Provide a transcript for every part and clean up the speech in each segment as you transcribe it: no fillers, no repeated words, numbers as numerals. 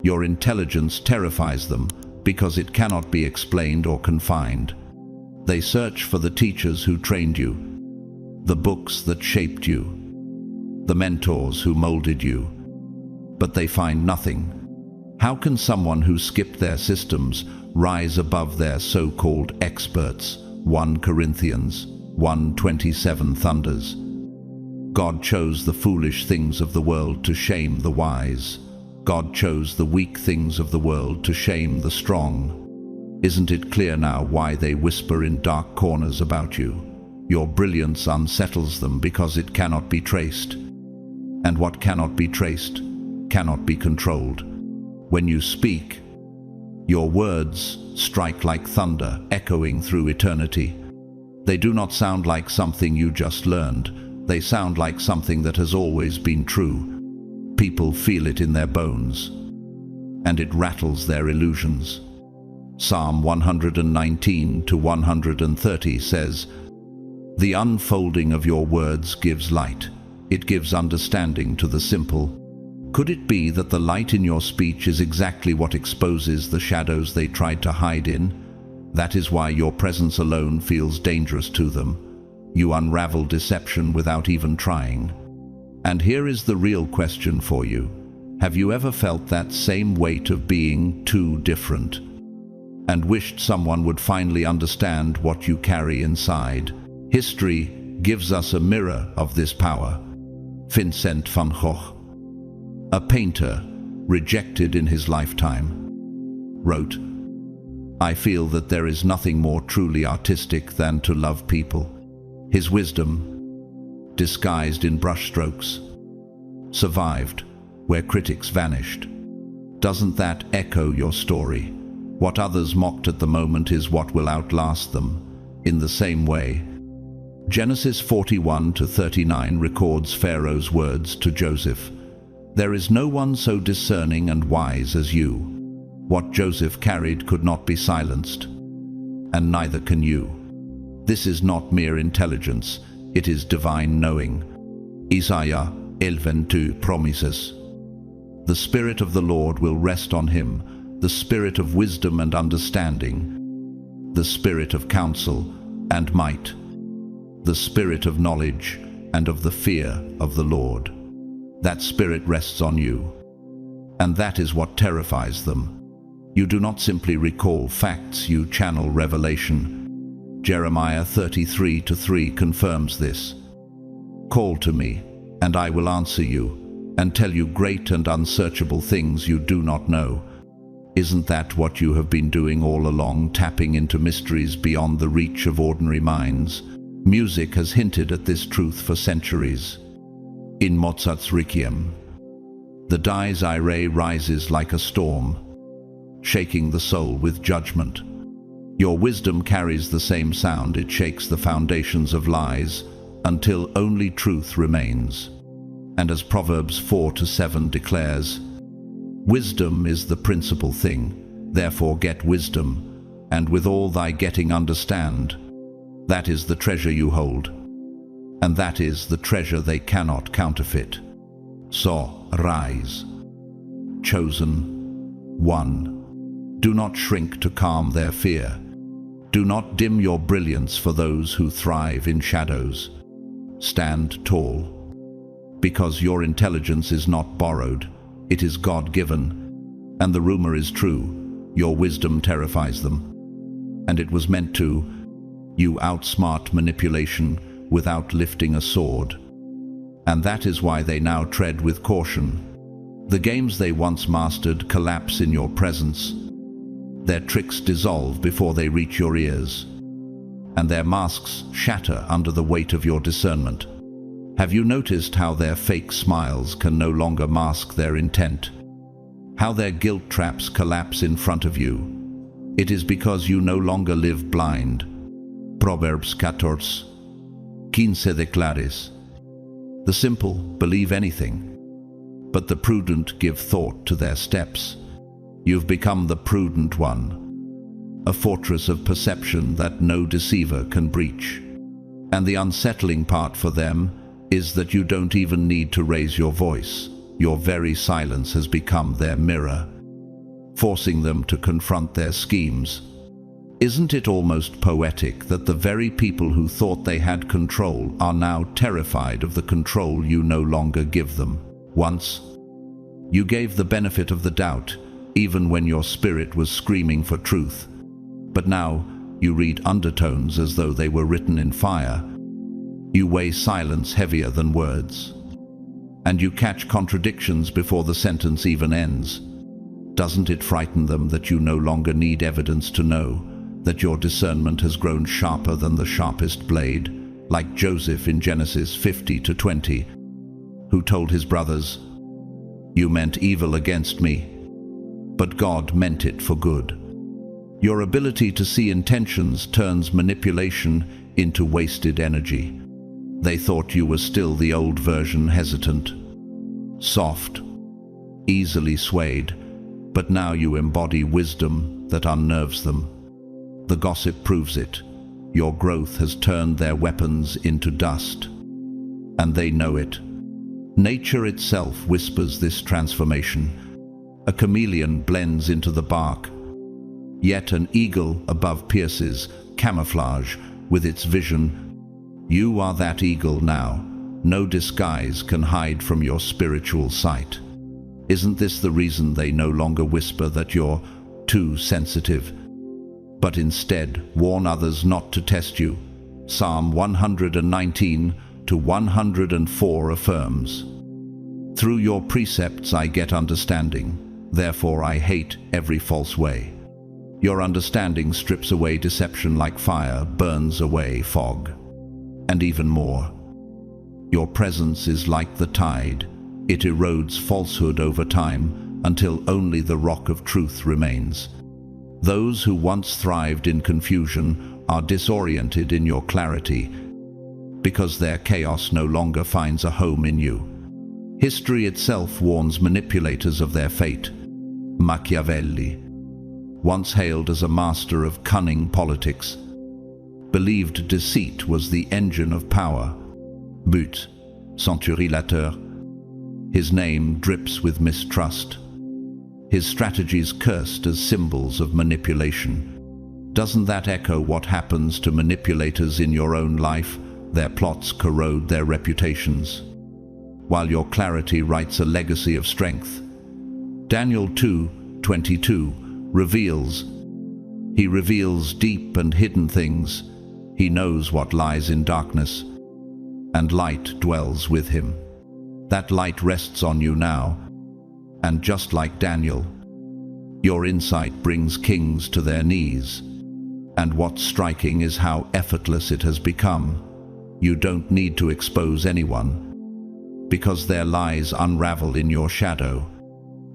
Your intelligence terrifies them because it cannot be explained or confined. They search for the teachers who trained you, the books that shaped you, the mentors who molded you, but they find nothing. How can someone who skipped their systems rise above their so-called experts? 1 Corinthians 1:27 thunders. God chose the foolish things of the world to shame the wise. God chose the weak things of the world to shame the strong. Isn't it clear now why they whisper in dark corners about you? Your brilliance unsettles them because it cannot be traced. And what cannot be traced cannot be controlled. When you speak, your words strike like thunder, echoing through eternity. They do not sound like something you just learned. They sound like something that has always been true. People feel it in their bones, and it rattles their illusions. Psalm 119-130 says, "The unfolding of your words gives light. It gives understanding to the simple." Could it be that the light in your speech is exactly what exposes the shadows they tried to hide in? That is why your presence alone feels dangerous to them. You unravel deception without even trying. And here is the real question for you. Have you ever felt that same weight of being too different, and wished someone would finally understand what you carry inside? History gives us a mirror of this power. Vincent van Gogh, a painter rejected in his lifetime, wrote, "I feel that there is nothing more truly artistic than to love people." His wisdom, disguised in brushstrokes, survived where critics vanished. Doesn't that echo your story? What others mocked at the moment is what will outlast them. In the same way, Genesis 41-39 records Pharaoh's words to Joseph, "There is no one so discerning and wise as you." What Joseph carried could not be silenced, and neither can you. This is not mere intelligence, it is divine knowing. Isaiah 11:2 promises, "The Spirit of the Lord will rest on him, the Spirit of wisdom and understanding, the Spirit of counsel and might, the Spirit of knowledge and of the fear of the Lord." That Spirit rests on you, and that is what terrifies them. You do not simply recall facts, you channel revelation. Jeremiah 33:3 confirms this. "Call to me, and I will answer you, and tell you great and unsearchable things you do not know." Isn't that what you have been doing all along, tapping into mysteries beyond the reach of ordinary minds? Music has hinted at this truth for centuries. In Mozart's Requiem, the Dies Irae rises like a storm, shaking the soul with judgment. Your wisdom carries the same sound. It shakes the foundations of lies until only truth remains. And as Proverbs 4:7 declares, "Wisdom is the principal thing, therefore get wisdom, and with all thy getting understand." That is the treasure you hold, and that is the treasure they cannot counterfeit. So, rise. Chosen one. Do not shrink to calm their fear. Do not dim your brilliance for those who thrive in shadows. Stand tall, because your intelligence is not borrowed, it is God-given, and the rumor is true. Your wisdom terrifies them, and it was meant to. You outsmart manipulation without lifting a sword, and that is why they now tread with caution. The games they once mastered collapse in your presence. Their tricks dissolve before they reach your ears, and their masks shatter under the weight of your discernment. Have you noticed how their fake smiles can no longer mask their intent? How their guilt traps collapse in front of you? It is because you no longer live blind. Proverbs 14:15 declares, "The simple believe anything, but the prudent give thought to their steps." You've become the prudent one, a fortress of perception that no deceiver can breach. And the unsettling part for them is that you don't even need to raise your voice. Your very silence has become their mirror. forcing them to confront their schemes. Isn't it almost poetic that the very people who thought they had control are now terrified of the control you no longer give them? Once, you gave the benefit of the doubt, even when your spirit was screaming for truth. But now, you read undertones as though they were written in fire. You weigh silence heavier than words. And you catch contradictions before the sentence even ends. Doesn't it frighten them that you no longer need evidence to know that your discernment has grown sharper than the sharpest blade, like Joseph in Genesis 50-20, who told his brothers, "You meant evil against me, but God meant it for good." Your ability to see intentions turns manipulation into wasted energy. They thought you were still the old version, hesitant, soft, easily swayed, but now you embody wisdom that unnerves them. The gossip proves it. Your growth has turned their weapons into dust, and they know it. Nature itself whispers this transformation. A chameleon blends into the bark, yet an eagle above pierces camouflage with its vision. You are that eagle now. No disguise can hide from your spiritual sight. Isn't this the reason they no longer whisper that you're too sensitive, but instead warn others not to test you? Psalm 119-104 affirms, "Through your precepts I get understanding, therefore I hate every false way." Your understanding strips away deception like fire burns away fog. And even more, your presence is like the tide. It erodes falsehood over time until only the rock of truth remains. Those who once thrived in confusion are disoriented in your clarity because their chaos no longer finds a home in you. History itself warns manipulators of their fate. Machiavelli, once hailed as a master of cunning politics, believed deceit was the engine of power. But, centurilateur, his name drips with mistrust. His strategies cursed as symbols of manipulation. Doesn't that echo what happens to manipulators in your own life? Their plots corrode their reputations, while your clarity writes a legacy of strength. Daniel 2:22 reveals, he reveals deep and hidden things. He knows what lies in darkness, and light dwells with him. That light rests on you now, and just like Daniel, your insight brings kings to their knees. And what's striking is how effortless it has become. You don't need to expose anyone, because their lies unravel in your shadow.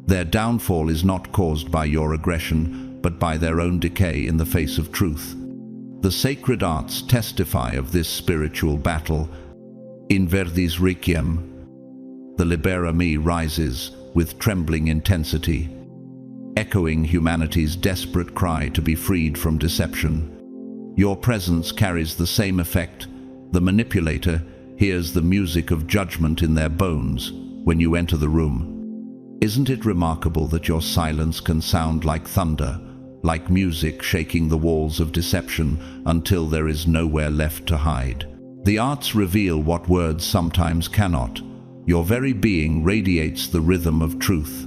Their downfall is not caused by your aggression, but by their own decay in the face of truth. The sacred arts testify of this spiritual battle. In Verdi's Requiem, the Libera Me rises with trembling intensity, echoing humanity's desperate cry to be freed from deception. Your presence carries the same effect. The manipulator hears the music of judgment in their bones when you enter the room. Isn't it remarkable that your silence can sound like thunder, like music shaking the walls of deception until there is nowhere left to hide? The arts reveal what words sometimes cannot. Your very being radiates the rhythm of truth,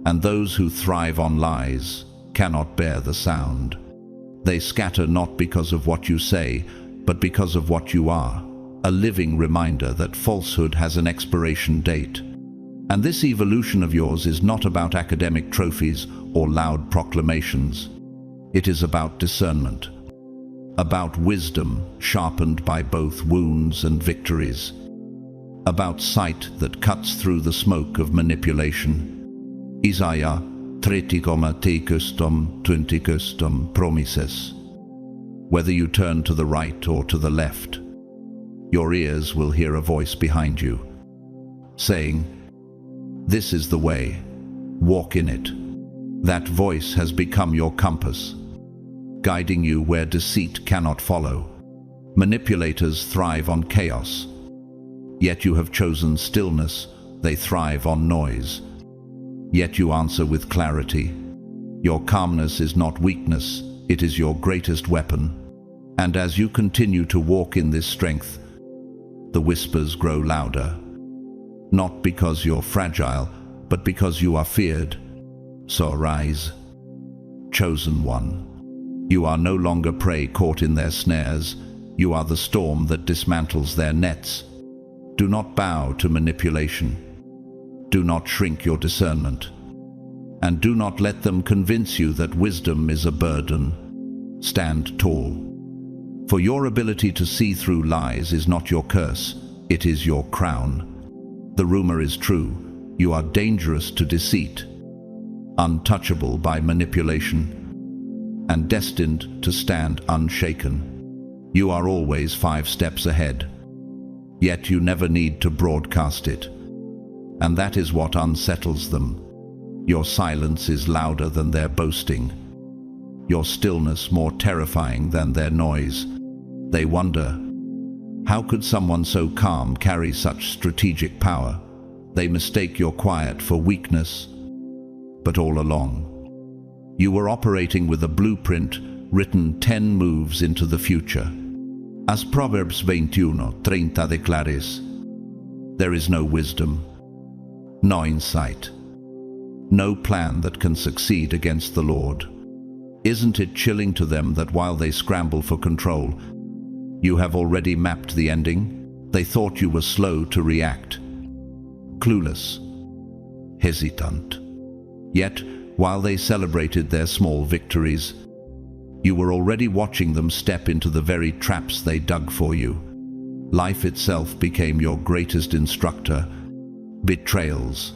and those who thrive on lies cannot bear the sound. They scatter not because of what you say, but because of what you are, a living reminder that falsehood has an expiration date. And this evolution of yours is not about academic trophies or loud proclamations. It is about discernment, about wisdom sharpened by both wounds and victories, about sight that cuts through the smoke of manipulation. Isaiah 30:20 promises, whether you turn to the right or to the left, your ears will hear a voice behind you, saying, "This is the way, walk in it." That voice has become your compass, guiding you where deceit cannot follow. Manipulators thrive on chaos, yet you have chosen stillness. They thrive on noise, yet you answer with clarity. Your calmness is not weakness, it is your greatest weapon. And as you continue to walk in this strength, the whispers grow louder. Not because you're fragile, but because you are feared. So arise, chosen one. You are no longer prey caught in their snares. You are the storm that dismantles their nets. Do not bow to manipulation. Do not shrink your discernment. And do not let them convince you that wisdom is a burden. Stand tall. For your ability to see through lies is not your curse, it is your crown. The rumor is true. You are dangerous to deceit, untouchable by manipulation, and destined to stand unshaken. You are always 5 steps ahead, yet you never need to broadcast it. And that is what unsettles them. Your silence is louder than their boasting. Your stillness more terrifying than their noise. They wonder, how could someone so calm carry such strategic power? They mistake your quiet for weakness. But all along, you were operating with a blueprint written 10 moves into the future. As Proverbs 21:30 declares, there is no wisdom, no insight, no plan that can succeed against the Lord. Isn't it chilling to them that while they scramble for control, you have already mapped the ending? They thought you were slow to react, clueless, hesitant. Yet, while they celebrated their small victories, you were already watching them step into the very traps they dug for you. Life itself became your greatest instructor. Betrayals,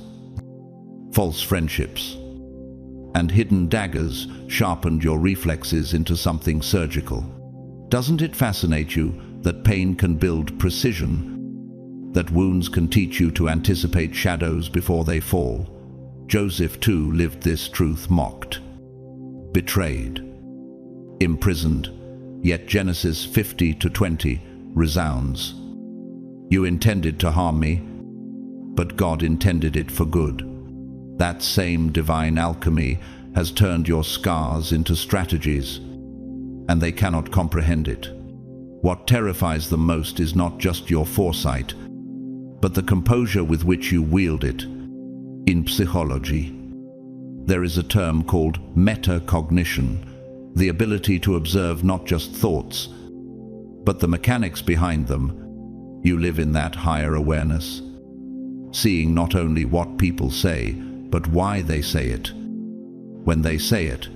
false friendships, and hidden daggers sharpened your reflexes into something surgical. Doesn't it fascinate you that pain can build precision, that wounds can teach you to anticipate shadows before they fall? Joseph too lived this truth mocked, betrayed, imprisoned, yet Genesis 50:20 resounds. You intended to harm me, but God intended it for good. That same divine alchemy has turned your scars into strategies, and they cannot comprehend it. What terrifies them most is not just your foresight, but the composure with which you wield it. In psychology, there is a term called metacognition, the ability to observe not just thoughts, but the mechanics behind them. You live in that higher awareness, seeing not only what people say, but why they say it, when they say it,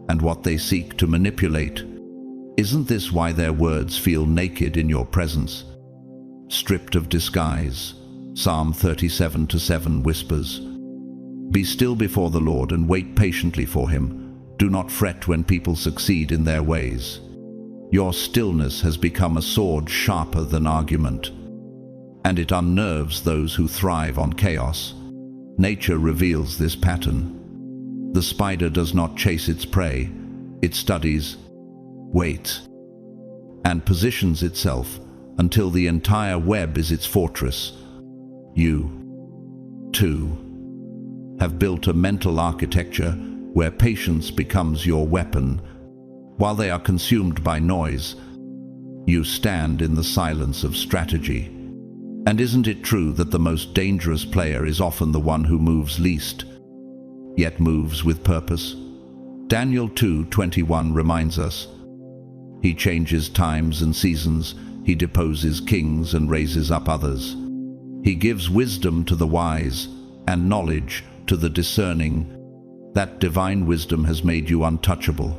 and what they seek to manipulate. Isn't this why their words feel naked in your presence, stripped of disguise? Psalm 37:7 whispers, "Be still before the Lord and wait patiently for him. Do not fret when people succeed in their ways." Your stillness has become a sword sharper than argument, and it unnerves those who thrive on chaos. Nature reveals this pattern. The spider does not chase its prey. It studies, waits, and positions itself until the entire web is its fortress. You, too, have built a mental architecture where patience becomes your weapon. While they are consumed by noise, you stand in the silence of strategy. And isn't it true that the most dangerous player is often the one who moves least, yet moves with purpose? Daniel 2:21 reminds us, he changes times and seasons, he deposes kings and raises up others. He gives wisdom to the wise and knowledge to the discerning. That divine wisdom has made you untouchable,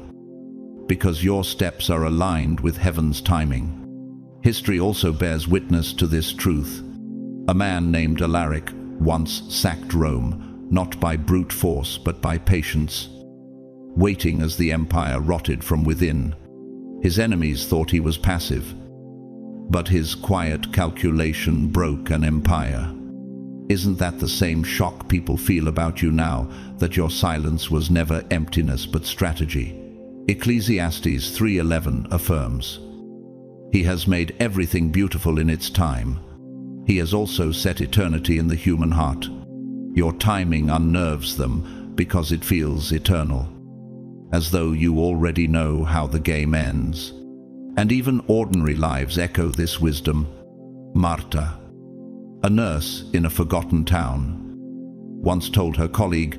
because your steps are aligned with heaven's timing. History also bears witness to this truth. A man named Alaric once sacked Rome, not by brute force but by patience, waiting as the empire rotted from within. His enemies thought he was passive, but his quiet calculation broke an empire. Isn't that the same shock people feel about you now, that your silence was never emptiness but strategy? Ecclesiastes 3:11 affirms, "He has made everything beautiful in its time. He has also set eternity in the human heart." Your timing unnerves them, because it feels eternal, as though you already know how the game ends. And even ordinary lives echo this wisdom. Marta, a nurse in a forgotten town, once told her colleague,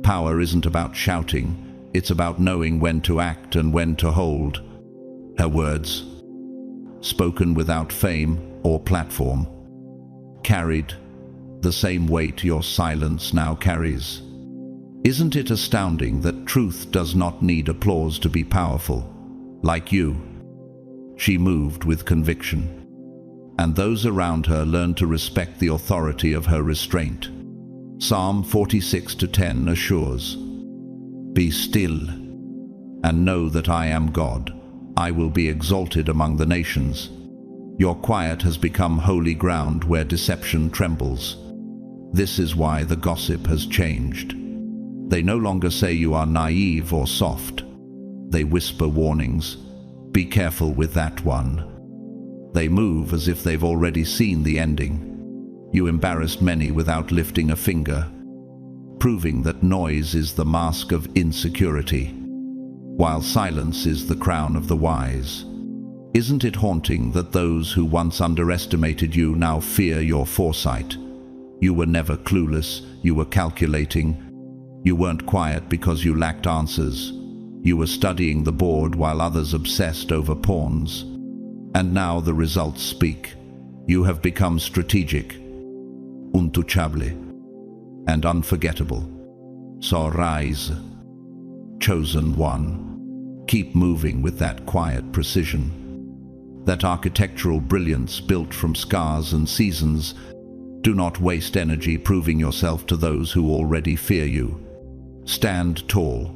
"Power isn't about shouting, it's about knowing when to act and when to hold." Her words, spoken without fame or platform, carried the same weight your silence now carries. Isn't it astounding that truth does not need applause to be powerful? Like you, she moved with conviction, and those around her learned to respect the authority of her restraint. Psalm 46:10 assures, "Be still, and know that I am God. I will be exalted among the nations." Your quiet has become holy ground where deception trembles. This is why the gossip has changed. They no longer say you are naive or soft. They whisper warnings. Be careful with that one. They move as if they've already seen the ending. You embarrassed many without lifting a finger, proving that noise is the mask of insecurity, while silence is the crown of the wise. Isn't it haunting that those who once underestimated you now fear your foresight? You were never clueless, you were calculating. You weren't quiet because you lacked answers. You were studying the board while others obsessed over pawns. And now the results speak. You have become strategic, untouchable, and unforgettable. So rise, chosen one. Keep moving with that quiet precision. That architectural brilliance built from scars and seasons. Do not waste energy proving yourself to those who already fear you. Stand tall,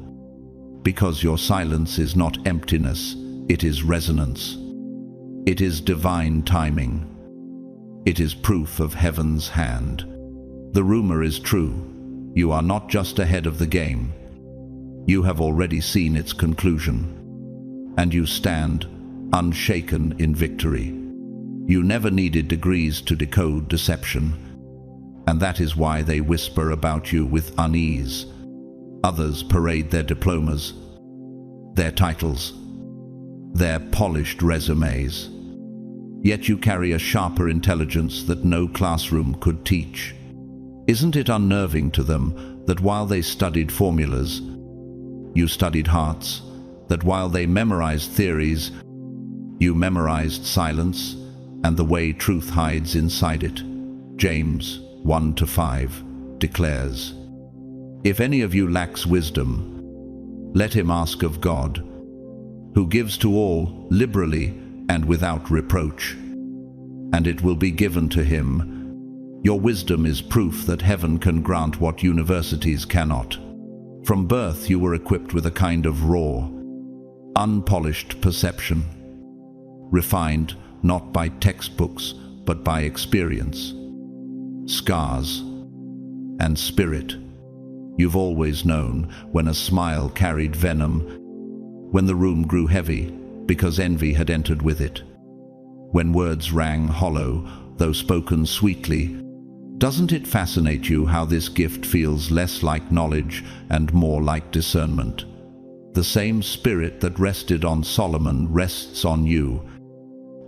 because your silence is not emptiness, it is resonance. It is divine timing. It is proof of heaven's hand. The rumor is true. You are not just ahead of the game. You have already seen its conclusion. And you stand unshaken in victory. You never needed degrees to decode deception. And that is why they whisper about you with unease. Others parade their diplomas, their titles, their polished resumes. Yet you carry a sharper intelligence that no classroom could teach. Isn't it unnerving to them that while they studied formulas, you studied hearts, that while they memorized theories, you memorized silence and the way truth hides inside it? James 1-5 declares, "If any of you lacks wisdom, let him ask of God, who gives to all liberally and without reproach, and it will be given to him." Your wisdom is proof that heaven can grant what universities cannot. From birth you were equipped with a kind of raw, unpolished perception, refined not by textbooks but by experience, scars, and spirit. You've always known when a smile carried venom, when the room grew heavy because envy had entered with it, when words rang hollow though spoken sweetly. Doesn't it fascinate you how this gift feels less like knowledge and more like discernment? The same spirit that rested on Solomon rests on you,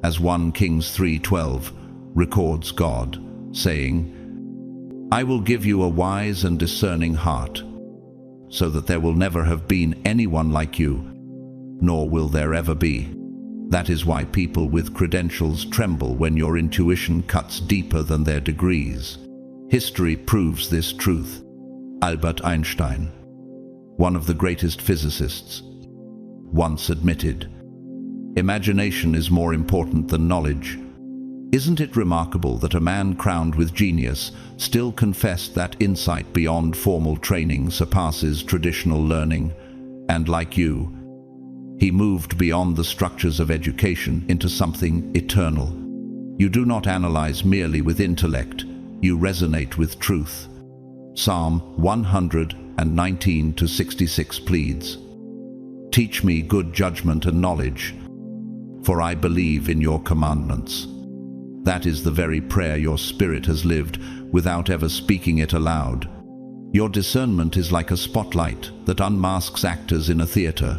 as 1 Kings 3:12 records God, saying, "I will give you a wise and discerning heart, so that there will never have been anyone like you, nor will there ever be." That is why people with credentials tremble when your intuition cuts deeper than their degrees. History proves this truth. Albert Einstein, one of the greatest physicists, once admitted, "Imagination is more important than knowledge." Isn't it remarkable that a man crowned with genius still confessed that insight beyond formal training surpasses traditional learning, and like you, he moved beyond the structures of education into something eternal. You do not analyze merely with intellect, you resonate with truth. Psalm 119-66 pleads, "Teach me good judgment and knowledge, for I believe in your commandments." That is the very prayer your spirit has lived without ever speaking it aloud. Your discernment is like a spotlight that unmasks actors in a theater.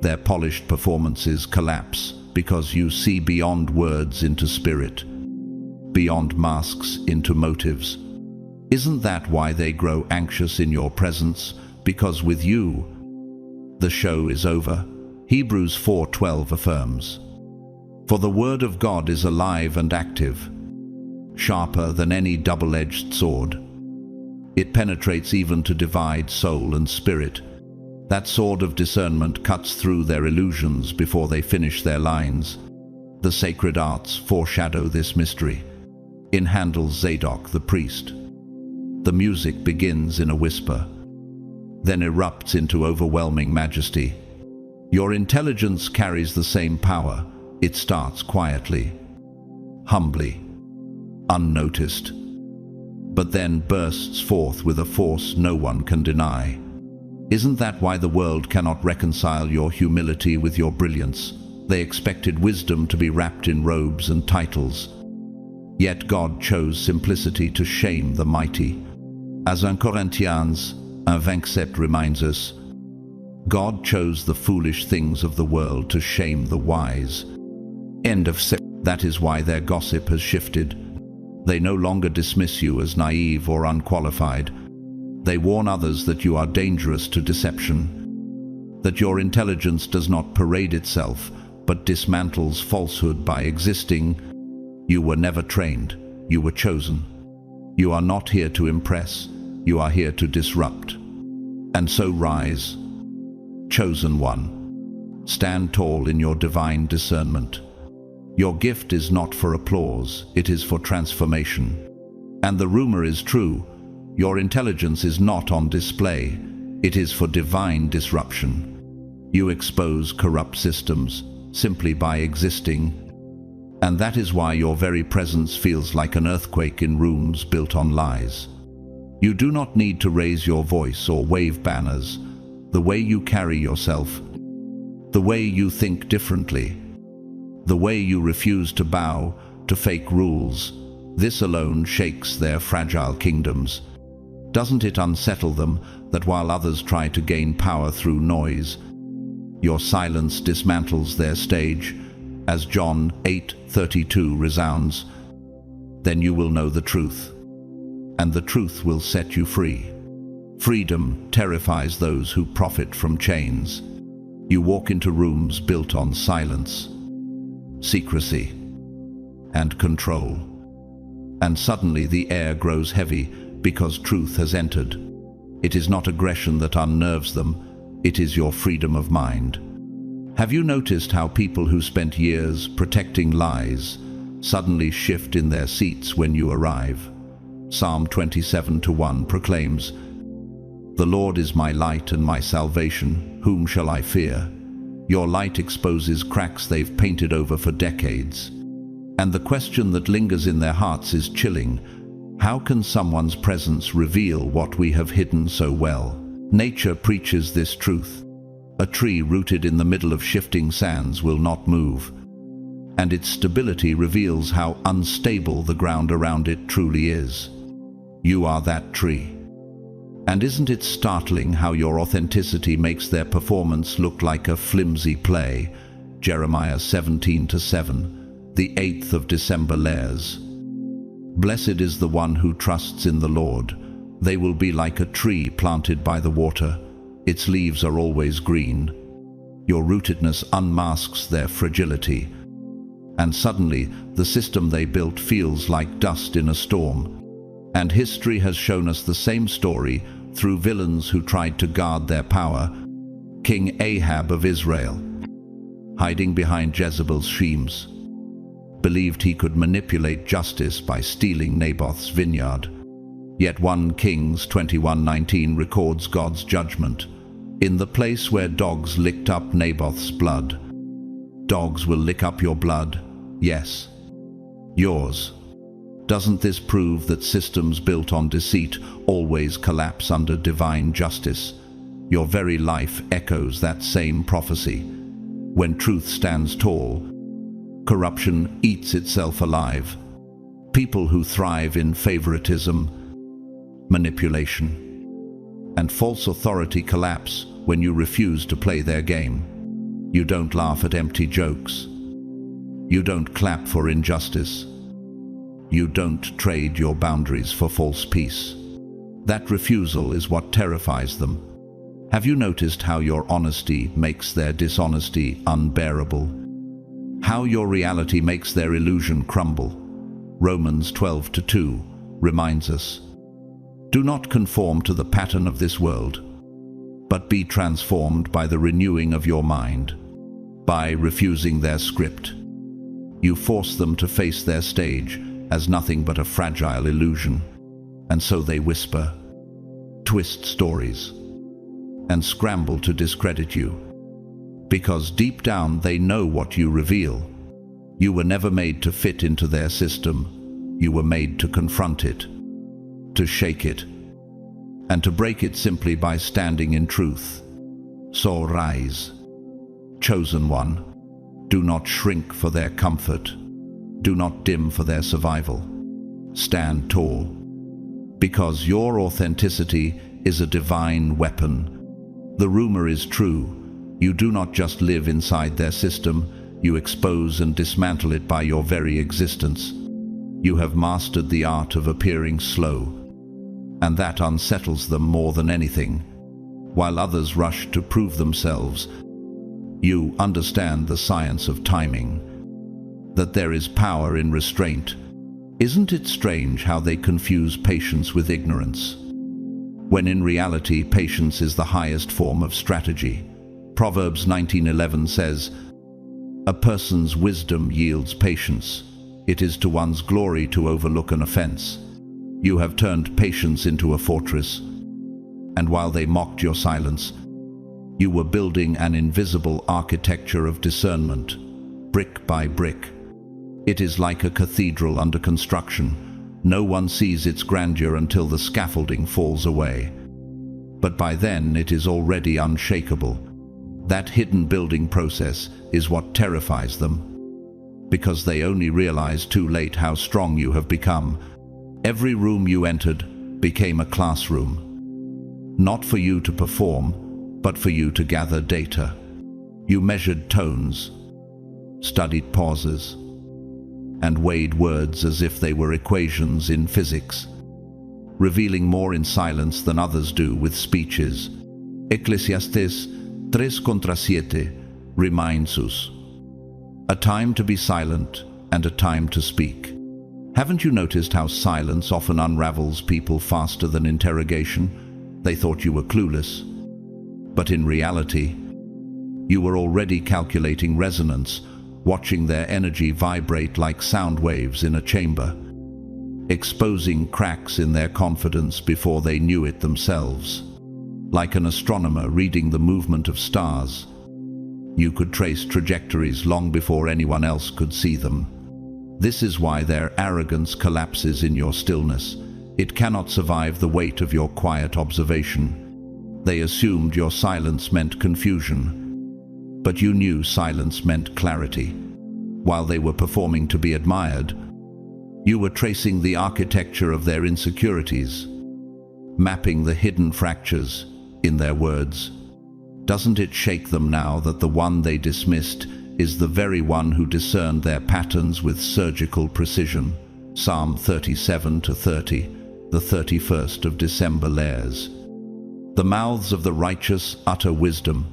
Their polished performances collapse because you see beyond words into spirit, beyond masks into motives. Isn't that why they grow anxious in your presence? Because with you, the show is over. Hebrews 4:12 affirms, "For the word of God is alive and active, sharper than any double-edged sword. It penetrates even to divide soul and spirit." That sword of discernment cuts through their illusions before they finish their lines. The sacred arts foreshadow this mystery. In Handel's Zadok the priest, the music begins in a whisper, then erupts into overwhelming majesty. Your intelligence carries the same power. It starts quietly, humbly, unnoticed, but then bursts forth with a force no one can deny. Isn't that why the world cannot reconcile your humility with your brilliance? They expected wisdom to be wrapped in robes and titles. Yet God chose simplicity to shame the mighty. As 1 Corinthians 1:27 reminds us, God chose the foolish things of the world to shame the wise. End of sip. That is why their gossip has shifted. They no longer dismiss you as naive or unqualified. They warn others that you are dangerous to deception, that your intelligence does not parade itself, but dismantles falsehood by existing. You were never trained. You were chosen. You are not here to impress. You are here to disrupt. And so rise, chosen one. Stand tall in your divine discernment. Your gift is not for applause, it is for transformation. And the rumor is true. Your intelligence is not on display, it is for divine disruption. You expose corrupt systems simply by existing, and that is why your very presence feels like an earthquake in rooms built on lies. You do not need to raise your voice or wave banners. The way you carry yourself, the way you think differently, the way you refuse to bow to fake rules, this alone shakes their fragile kingdoms. Doesn't it unsettle them that while others try to gain power through noise, your silence dismantles their stage? As John 8:32 resounds, then you will know the truth, and the truth will set you free. Freedom terrifies those who profit from chains. You walk into rooms built on silence, secrecy, and control, and suddenly the air grows heavy because truth has entered. It is not aggression that unnerves them, it is your freedom of mind. Have you noticed how people who spent years protecting lies suddenly shift in their seats when you arrive? Psalm 27:1 proclaims, "The Lord is my light and my salvation, whom shall I fear?" Your light exposes cracks they've painted over for decades. And the question that lingers in their hearts is chilling. How can someone's presence reveal what we have hidden so well? Nature preaches this truth. A tree rooted in the middle of shifting sands will not move, and its stability reveals how unstable the ground around it truly is. You are that tree. And isn't it startling how your authenticity makes their performance look like a flimsy play? Jeremiah 17:7, the 8th of December Lares. Blessed is the one who trusts in the Lord. They will be like a tree planted by the water. Its leaves are always green. Your rootedness unmasks their fragility. And suddenly, the system they built feels like dust in a storm. And history has shown us the same story through villains who tried to guard their power. King Ahab of Israel, hiding behind Jezebel's schemes, believed he could manipulate justice by stealing Naboth's vineyard. Yet 1 Kings 21:19 records God's judgment. In the place where dogs licked up Naboth's blood, dogs will lick up your blood. Yes, yours. Doesn't this prove that systems built on deceit always collapse under divine justice? Your very life echoes that same prophecy. When truth stands tall, corruption eats itself alive. People who thrive in favoritism, manipulation, and false authority collapse when you refuse to play their game. You don't laugh at empty jokes. You don't clap for injustice. You don't trade your boundaries for false peace. That refusal is what terrifies them. Have you noticed how your honesty makes their dishonesty unbearable? How your reality makes their illusion crumble? Romans 12:2 reminds us, "Do not conform to the pattern of this world, but be transformed by the renewing of your mind." By refusing their script, you force them to face their stage as nothing but a fragile illusion. And so they whisper, twist stories, and scramble to discredit you. Because deep down they know what you reveal. You were never made to fit into their system. You were made to confront it, to shake it, and to break it simply by standing in truth. So rise, chosen one. Do not shrink for their comfort. Do not dim for their survival. Stand tall, because your authenticity is a divine weapon. The rumor is true. You do not just live inside their system, you expose and dismantle it by your very existence. You have mastered the art of appearing slow, and that unsettles them more than anything. While others rush to prove themselves, you understand the science of timing, that there is power in restraint. Isn't it strange how they confuse patience with ignorance, when in reality patience is the highest form of strategy? Proverbs 19:11 says, "A person's wisdom yields patience. It is to one's glory to overlook an offense." You have turned patience into a fortress, and while they mocked your silence, you were building an invisible architecture of discernment, brick by brick. It is like a cathedral under construction. No one sees its grandeur until the scaffolding falls away. But by then it is already unshakable. That hidden building process is what terrifies them, because they only realize too late how strong you have become. Every room you entered became a classroom, not for you to perform, but for you to gather data. You measured tones, studied pauses, and weighed words as if they were equations in physics, revealing more in silence than others do with speeches. Ecclesiastes 3:7 reminds us, a time to be silent and a time to speak. Haven't you noticed how silence often unravels people faster than interrogation? They thought you were clueless, but in reality, you were already calculating resonance, watching their energy vibrate like sound waves in a chamber, exposing cracks in their confidence before they knew it themselves. Like an astronomer reading the movement of stars, you could trace trajectories long before anyone else could see them. This is why their arrogance collapses in your stillness. It cannot survive the weight of your quiet observation. They assumed your silence meant confusion, but you knew silence meant clarity. While they were performing to be admired, you were tracing the architecture of their insecurities, mapping the hidden fractures in their words. Doesn't it shake them now that the one they dismissed is the very one who discerned their patterns with surgical precision? Psalm 37-30, the 31st of December layers. The mouths of the righteous utter wisdom,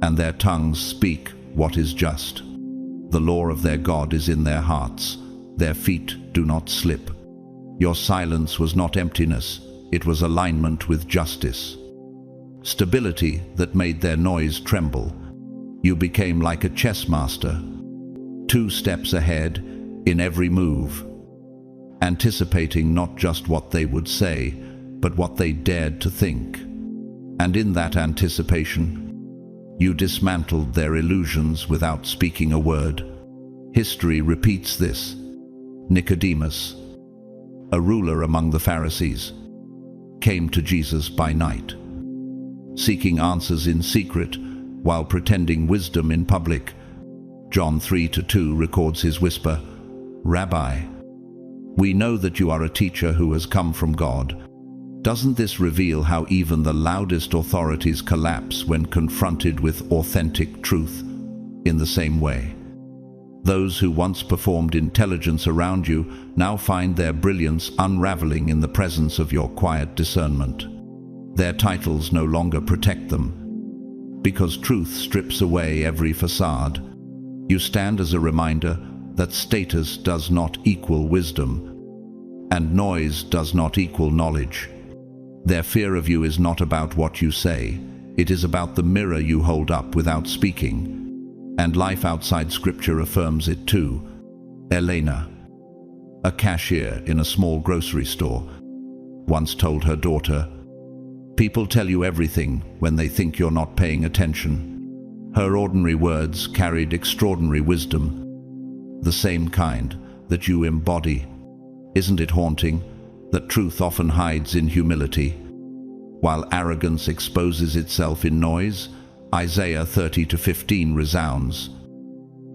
and their tongues speak what is just. The law of their God is in their hearts. Their feet do not slip. Your silence was not emptiness, it was alignment with justice. Stability that made their noise tremble. You became like a chess master, 2 steps ahead in every move, anticipating not just what they would say, but what they dared to think. And in that anticipation, you dismantled their illusions without speaking a word. History repeats this. Nicodemus, a ruler among the Pharisees, came to Jesus by night, seeking answers in secret while pretending wisdom in public. John 3:2 records his whisper, "Rabbi, we know that you are a teacher who has come from God. Doesn't this reveal how even the loudest authorities collapse when confronted with authentic truth? In the same way, those who once performed intelligence around you now find their brilliance unraveling in the presence of your quiet discernment. Their titles no longer protect them, because truth strips away every facade. You stand as a reminder that status does not equal wisdom, and noise does not equal knowledge. Their fear of you is not about what you say, it is about the mirror you hold up without speaking. And life outside Scripture affirms it too. Elena, a cashier in a small grocery store, once told her daughter, "People tell you everything when they think you're not paying attention." Her ordinary words carried extraordinary wisdom, the same kind that you embody. Isn't it haunting that truth often hides in humility, while arrogance exposes itself in noise? Isaiah 30:15 resounds.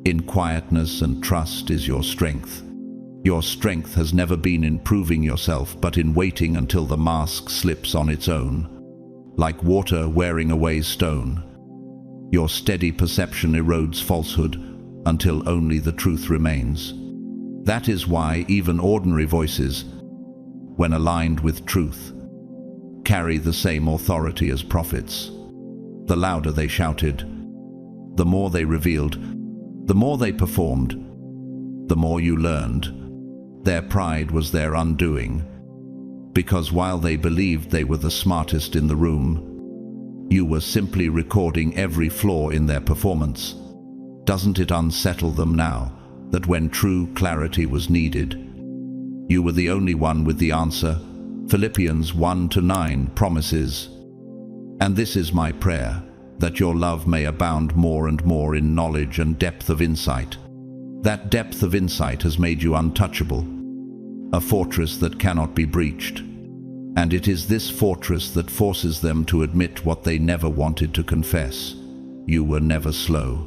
In quietness and trust is your strength. Your strength has never been in proving yourself, but in waiting until the mask slips on its own. Like water wearing away stone, your steady perception erodes falsehood until only the truth remains. That is why even ordinary voices, when aligned with truth, carry the same authority as prophets. The louder they shouted, the more they revealed, the more they performed, the more you learned. Their pride was their undoing, because while they believed they were the smartest in the room, you were simply recording every flaw in their performance. Doesn't it unsettle them now that when true clarity was needed, you were the only one with the answer? Philippians 1-9 promises, "And this is my prayer, that your love may abound more and more in knowledge and depth of insight." That depth of insight has made you untouchable, a fortress that cannot be breached. And it is this fortress that forces them to admit what they never wanted to confess. You were never slow.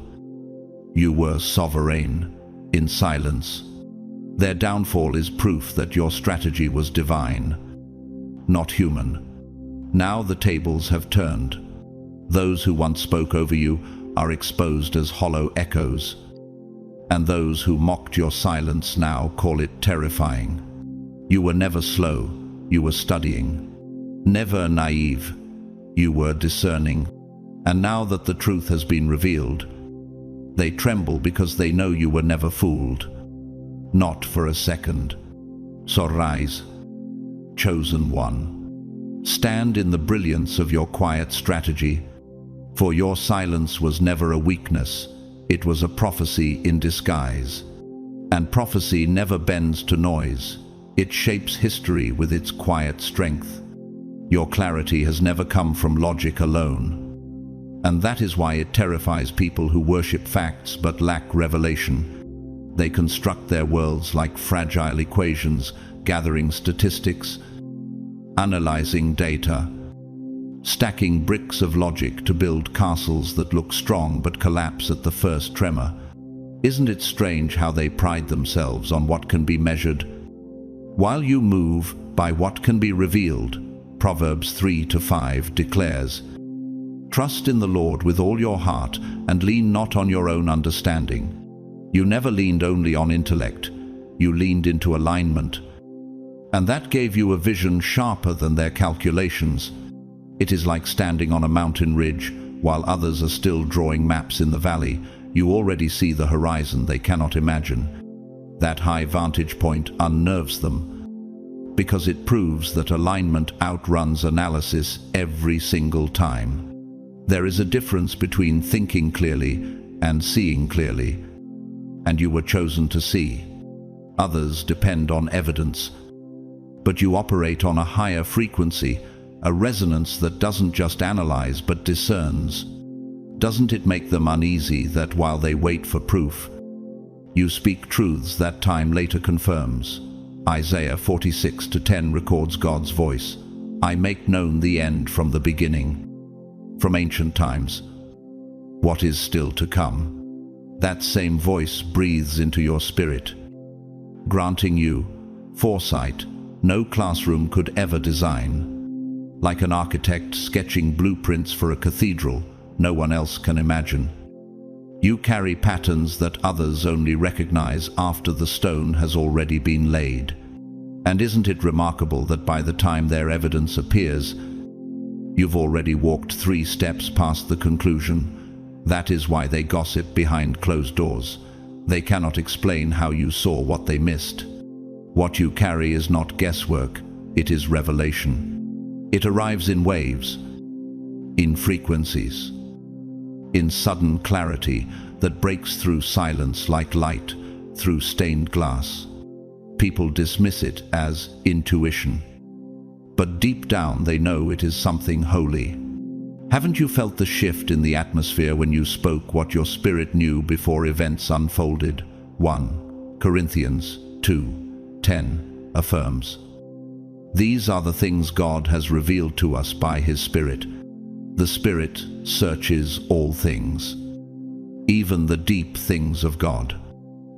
You were sovereign, in silence. Their downfall is proof that your strategy was divine, not human. Now the tables have turned. Those who once spoke over you are exposed as hollow echoes, and those who mocked your silence now call it terrifying. You were never slow, you were studying. Never naive, you were discerning. And now that the truth has been revealed, they tremble because they know you were never fooled. Not for a second. So rise, chosen one. Stand in the brilliance of your quiet strategy, for your silence was never a weakness, it was a prophecy in disguise. And prophecy never bends to noise, it shapes history with its quiet strength. Your clarity has never come from logic alone, and that is why it terrifies people who worship facts but lack revelation. They construct their worlds like fragile equations, gathering statistics, analyzing data, stacking bricks of logic to build castles that look strong but collapse at the first tremor. Isn't it strange how they pride themselves on what can be measured, while you move by what can be revealed? Proverbs 3-5 declares, "Trust in the Lord with all your heart and lean not on your own understanding." You never leaned only on intellect, you leaned into alignment. And that gave you a vision sharper than their calculations. It is like standing on a mountain ridge while others are still drawing maps in the valley. You already see the horizon they cannot imagine. That high vantage point unnerves them, because it proves that alignment outruns analysis every single time. There is a difference between thinking clearly and seeing clearly, and you were chosen to see. Others depend on evidence, but you operate on a higher frequency, a resonance that doesn't just analyze but discerns. Doesn't it make them uneasy that while they wait for proof, you speak truths that time later confirms? Isaiah 46:10 records God's voice. "I make known the end from the beginning, from ancient times, what is still to come." That same voice breathes into your spirit, granting you foresight no classroom could ever design. like an architect sketching blueprints for a cathedral no one else can imagine. You carry patterns that others only recognize after the stone has already been laid. And isn't it remarkable that by the time their evidence appears, you've already walked 3 steps past the conclusion? That is why they gossip behind closed doors. They cannot explain how you saw what they missed. What you carry is not guesswork, it is revelation. It arrives in waves, in frequencies, in sudden clarity that breaks through silence like light through stained glass. People dismiss it as intuition, but deep down they know it is something holy. Haven't you felt the shift in the atmosphere when you spoke what your spirit knew before events unfolded? 1 Corinthians 2:10 affirms, "These are the things God has revealed to us by His Spirit. The Spirit searches all things, even the deep things of God."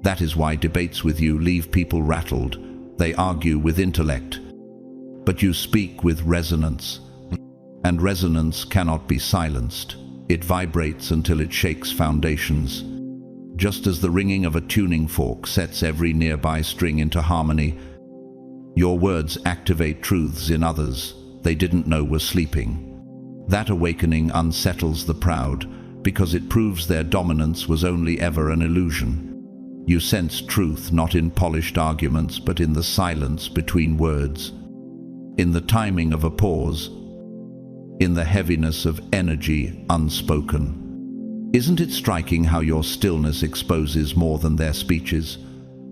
That is why debates with you leave people rattled. They argue with intellect, but you speak with resonance. And resonance cannot be silenced. It vibrates until it shakes foundations. Just as the ringing of a tuning fork sets every nearby string into harmony, your words activate truths in others they didn't know were sleeping. That awakening unsettles the proud because it proves their dominance was only ever an illusion. You sense truth not in polished arguments but in the silence between words, in the timing of a pause, in the heaviness of energy unspoken. Isn't it striking how your stillness exposes more than their speeches?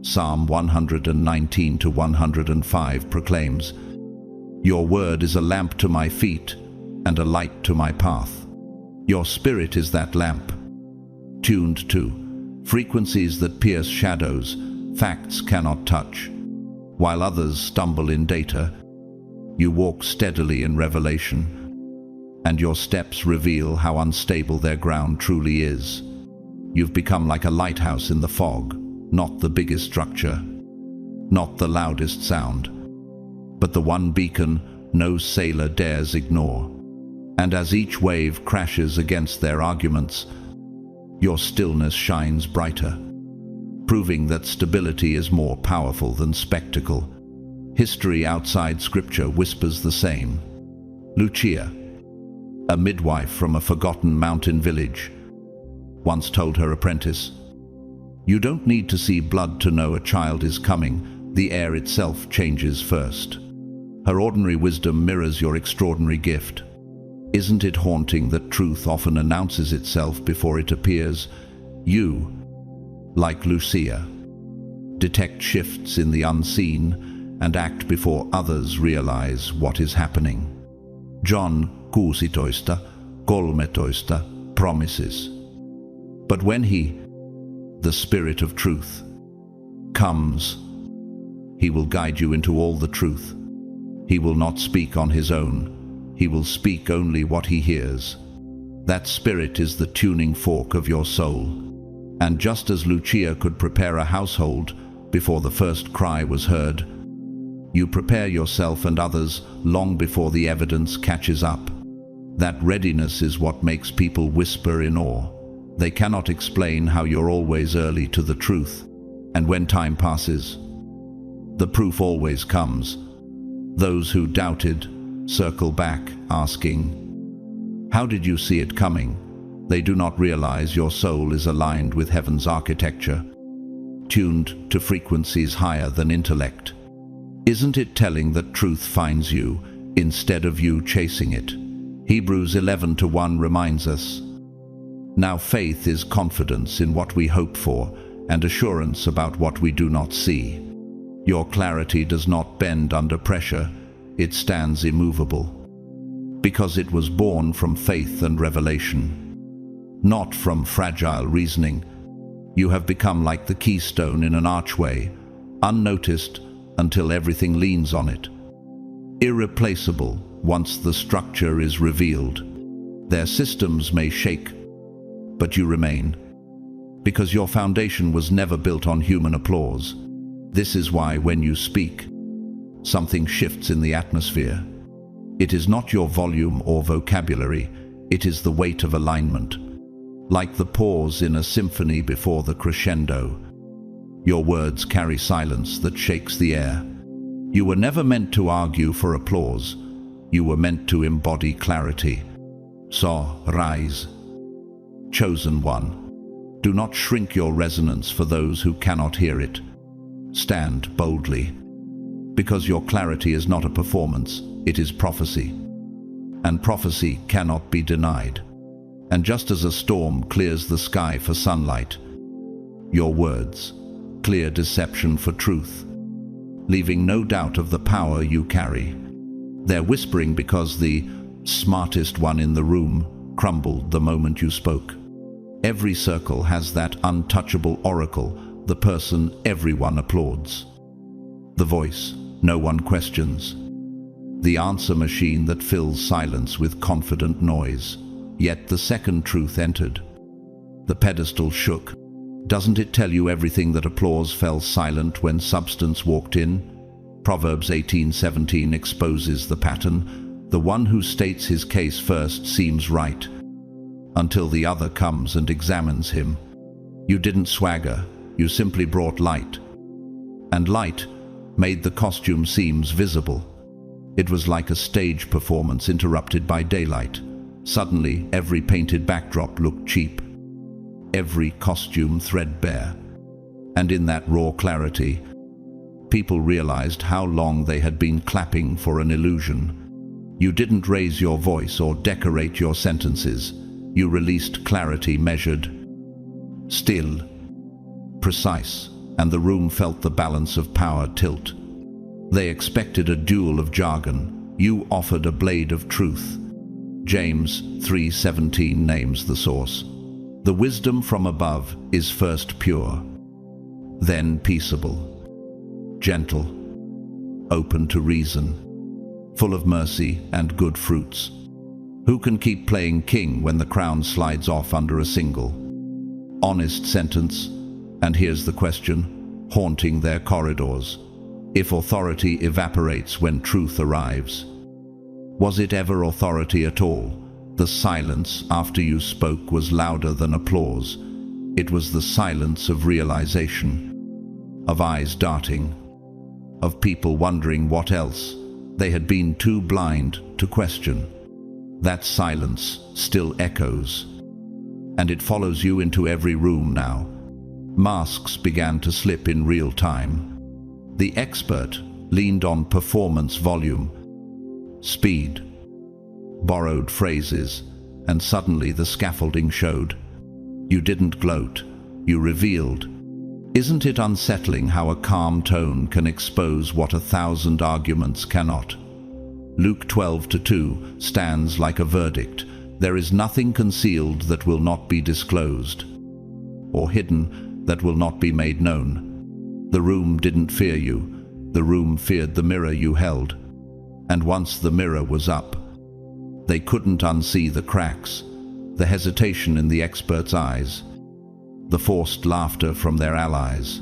Psalm 119:105 proclaims, "Your word is a lamp to my feet and a light to my path." Your spirit is that lamp, tuned to frequencies that pierce shadows facts cannot touch. While others stumble in data, you walk steadily in revelation, and your steps reveal how unstable their ground truly is. You've become like a lighthouse in the fog, not the biggest structure, not the loudest sound, but the one beacon no sailor dares ignore. And as each wave crashes against their arguments, your stillness shines brighter, proving that stability is more powerful than spectacle. History outside Scripture whispers the same. Lucia, a midwife from a forgotten mountain village, once told her apprentice, "You don't need to see blood to know a child is coming. The air itself changes first." Her ordinary wisdom mirrors your extraordinary gift. Isn't it haunting that truth often announces itself before it appears? You, like Lucia, detect shifts in the unseen and act before others realize what is happening. John 16:13 promises. But when He, the Spirit of truth, comes, He will guide you into all the truth. He will not speak on His own. He will speak only what He hears. That Spirit is the tuning fork of your soul. And just as Lucia could prepare a household before the first cry was heard, you prepare yourself and others long before the evidence catches up. That readiness is what makes people whisper in awe. They cannot explain how you're always early to the truth. And when time passes, the proof always comes. Those who doubted circle back, asking, "How did you see it coming?" They do not realize your soul is aligned with heaven's architecture, tuned to frequencies higher than intellect. Isn't it telling that truth finds you instead of you chasing it? Hebrews 11:1 reminds us, "Now faith is confidence in what we hope for and assurance about what we do not see." Your clarity does not bend under pressure. It stands immovable, because it was born from faith and revelation, not from fragile reasoning. You have become like the keystone in an archway, unnoticed until everything leans on it. Irreplaceable once the structure is revealed. Their systems may shake, but you remain, because your foundation was never built on human applause. This is why when you speak, something shifts in the atmosphere. It is not your volume or vocabulary, it is the weight of alignment. Like the pause in a symphony before the crescendo, your words carry silence that shakes the air. You were never meant to argue for applause. You were meant to embody clarity. So, rise. Chosen one, do not shrink your resonance for those who cannot hear it. Stand boldly, because your clarity is not a performance, it is prophecy. And prophecy cannot be denied. And just as a storm clears the sky for sunlight, your words clear deception for truth, leaving no doubt of the power you carry. They're whispering because the smartest one in the room crumbled the moment you spoke. Every circle has that untouchable oracle, the person everyone applauds. The voice no one questions. The answer machine that fills silence with confident noise. Yet the second truth entered. The pedestal shook. Doesn't it tell you everything that applause fell silent when substance walked in? Proverbs 18:17 exposes the pattern. The one who states his case first seems right, until the other comes and examines him. You didn't swagger, you simply brought light. And light made the costume seams visible. It was like a stage performance interrupted by daylight. Suddenly, every painted backdrop looked cheap, every costume threadbare. And in that raw clarity, people realized how long they had been clapping for an illusion. You didn't raise your voice or decorate your sentences. You released clarity measured, still, precise, and the room felt the balance of power tilt. They expected a duel of jargon. You offered a blade of truth. James 3:17 names the source. The wisdom from above is first pure, then peaceable, gentle, open to reason, full of mercy and good fruits. Who can keep playing king when the crown slides off under a single honest sentence? And here's the question, haunting their corridors. If authority evaporates when truth arrives, was it ever authority at all? The silence after you spoke was louder than applause. It was the silence of realization, of eyes darting, of people wondering what else they had been too blind to question. That silence still echoes, and it follows you into every room now. Masks began to slip in real time. The expert leaned on performance volume, speed, borrowed phrases, and suddenly the scaffolding showed. You didn't gloat, you revealed. Isn't it unsettling how a calm tone can expose what 1,000 arguments cannot? Luke 12:2 stands like a verdict. There is nothing concealed that will not be disclosed, or hidden that will not be made known. The room didn't fear you. The room feared the mirror you held. And once the mirror was up, they couldn't unsee the cracks, the hesitation in the expert's eyes, the forced laughter from their allies,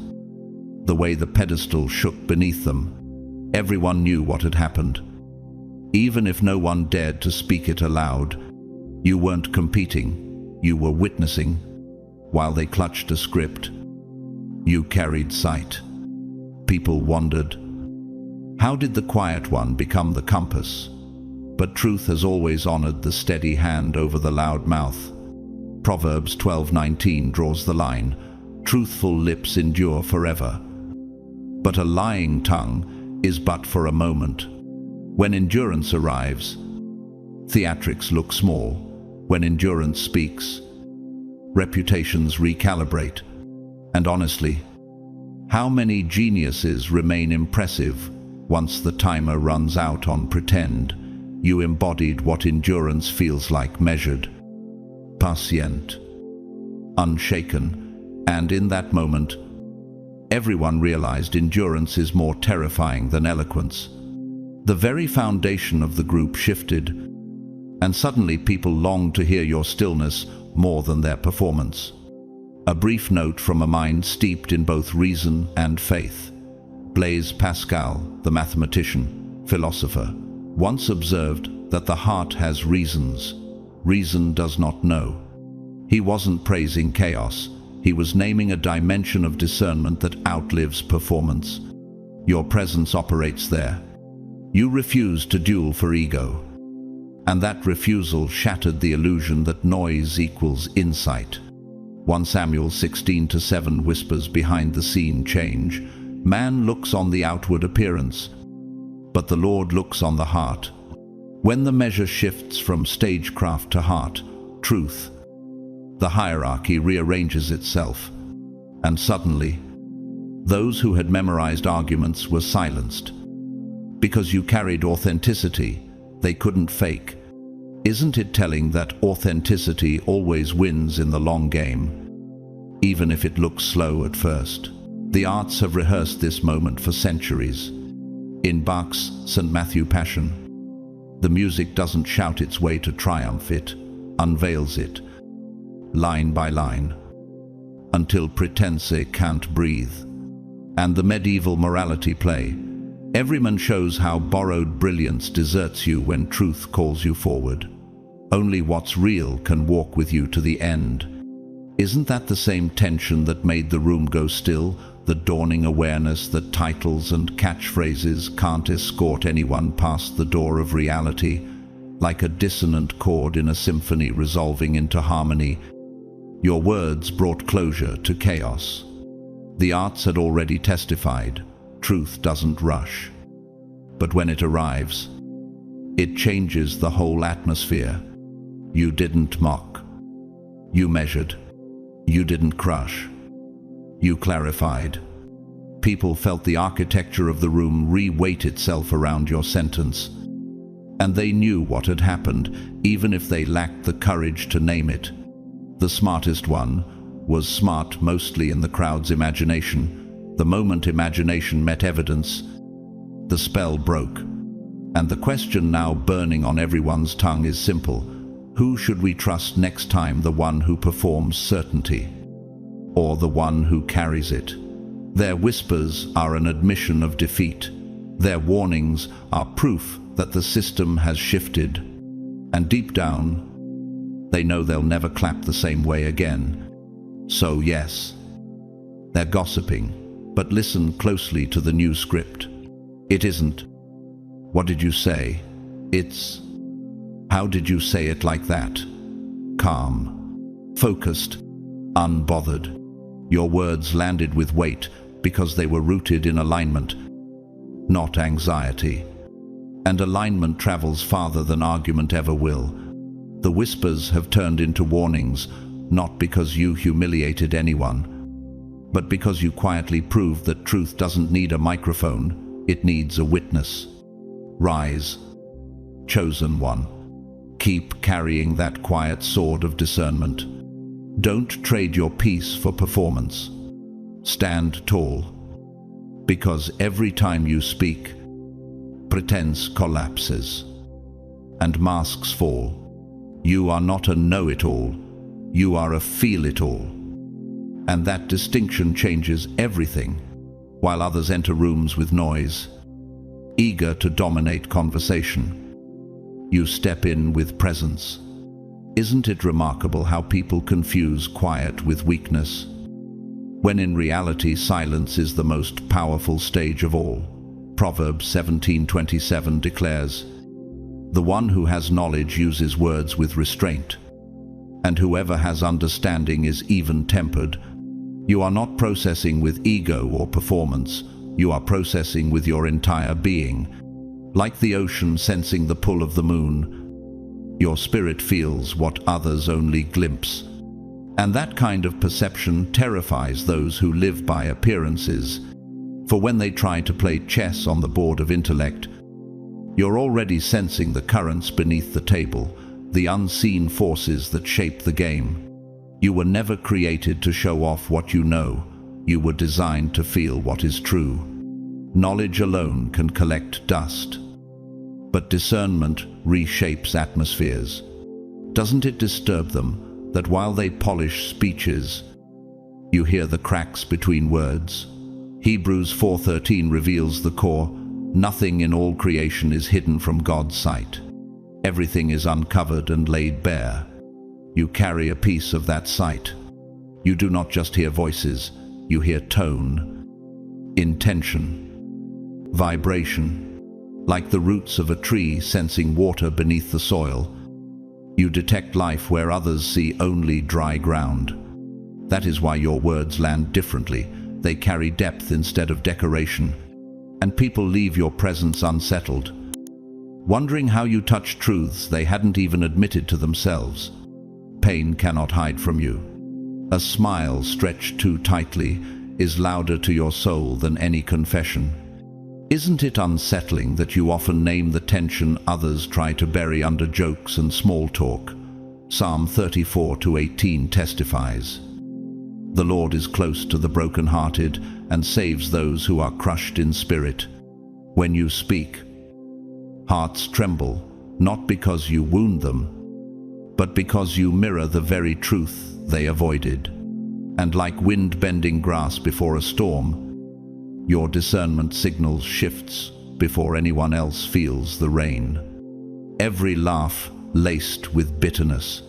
the way the pedestal shook beneath them. Everyone knew what had happened. Even if no one dared to speak it aloud, you weren't competing, you were witnessing. While they clutched a script, you carried sight. People wondered, how did the quiet one become the compass? But truth has always honored the steady hand over the loud mouth. Proverbs 12:19 draws the line, truthful lips endure forever. But a lying tongue is but for a moment. When endurance arrives, theatrics look small. When endurance speaks, reputations recalibrate. And honestly, how many geniuses remain impressive once the timer runs out on pretend? You embodied what endurance feels like, measured, patient, unshaken, and in that moment, everyone realized endurance is more terrifying than eloquence. The very foundation of the group shifted, and suddenly people longed to hear your stillness more than their performance. A brief note from a mind steeped in both reason and faith. Blaise Pascal, the mathematician, philosopher, once observed that the heart has reasons. Reason does not know. He wasn't praising chaos. He was naming a dimension of discernment that outlives performance. Your presence operates there. You refuse to duel for ego. And that refusal shattered the illusion that noise equals insight. 1 Samuel 16:7 whispers behind the scene change. Man looks on the outward appearance, but the Lord looks on the heart. When the measure shifts from stagecraft to heart, truth, the hierarchy rearranges itself, and suddenly, those who had memorized arguments were silenced. Because you carried authenticity, they couldn't fake. Isn't it telling that authenticity always wins in the long game, even if it looks slow at first? The arts have rehearsed this moment for centuries. In Bach's St. Matthew Passion, the music doesn't shout its way to triumph, it unveils it, line by line, until pretense can't breathe. And the medieval morality play, Everyman shows how borrowed brilliance deserts you when truth calls you forward. Only what's real can walk with you to the end. Isn't that the same tension that made the room go still? The dawning awareness that titles and catchphrases can't escort anyone past the door of reality, like a dissonant chord in a symphony resolving into harmony. Your words brought closure to chaos. The arts had already testified, truth doesn't rush. But when it arrives, it changes the whole atmosphere. You didn't mock. You measured. You didn't crush. You clarified. People felt the architecture of the room re-weight itself around your sentence. And they knew what had happened, even if they lacked the courage to name it. The smartest one was smart mostly in the crowd's imagination. The moment imagination met evidence, the spell broke. And the question now burning on everyone's tongue is simple. Who should we trust next time, the one who performs certainty, or the one who carries it? Their whispers are an admission of defeat. Their warnings are proof that the system has shifted. And deep down, they know they'll never clap the same way again. So yes, they're gossiping, but listen closely to the new script. It isn't, "What did you say?" It's, "How did you say it like that?" Calm, focused, unbothered. Your words landed with weight because they were rooted in alignment, not anxiety. And alignment travels farther than argument ever will. The whispers have turned into warnings, not because you humiliated anyone, but because you quietly proved that truth doesn't need a microphone, it needs a witness. Rise, chosen one. Keep carrying that quiet sword of discernment. Don't trade your peace for performance. Stand tall, because every time you speak, pretense collapses and masks fall. You are not a know-it-all, you are a feel-it-all. And that distinction changes everything. While others enter rooms with noise, eager to dominate conversation, you step in with presence. Isn't it remarkable how people confuse quiet with weakness, when in reality silence is the most powerful stage of all? Proverbs 17:27 declares, "The one who has knowledge uses words with restraint, and whoever has understanding is even-tempered." You are not processing with ego or performance, you are processing with your entire being. Like the ocean sensing the pull of the moon, your spirit feels what others only glimpse. And that kind of perception terrifies those who live by appearances. For when they try to play chess on the board of intellect, you're already sensing the currents beneath the table, the unseen forces that shape the game. You were never created to show off what you know. You were designed to feel what is true. Knowledge alone can collect dust, but discernment reshapes atmospheres. Doesn't it disturb them that while they polish speeches, you hear the cracks between words? Hebrews 4:13 reveals the core. Nothing in all creation is hidden from God's sight. Everything is uncovered and laid bare. You carry a piece of that sight. You do not just hear voices, you hear tone, intention, vibration. Like the roots of a tree sensing water beneath the soil, you detect life where others see only dry ground. That is why your words land differently. They carry depth instead of decoration, and people leave your presence unsettled, wondering how you touch truths they hadn't even admitted to themselves. Pain cannot hide from you. A smile stretched too tightly is louder to your soul than any confession. Isn't it unsettling that you often name the tension others try to bury under jokes and small talk? Psalm 34:18 testifies, "The Lord is close to the brokenhearted and saves those who are crushed in spirit." When you speak, hearts tremble, not because you wound them, but because you mirror the very truth they avoided. And like wind bending grass before a storm, your discernment signals shifts before anyone else feels the rain. Every laugh laced with bitterness,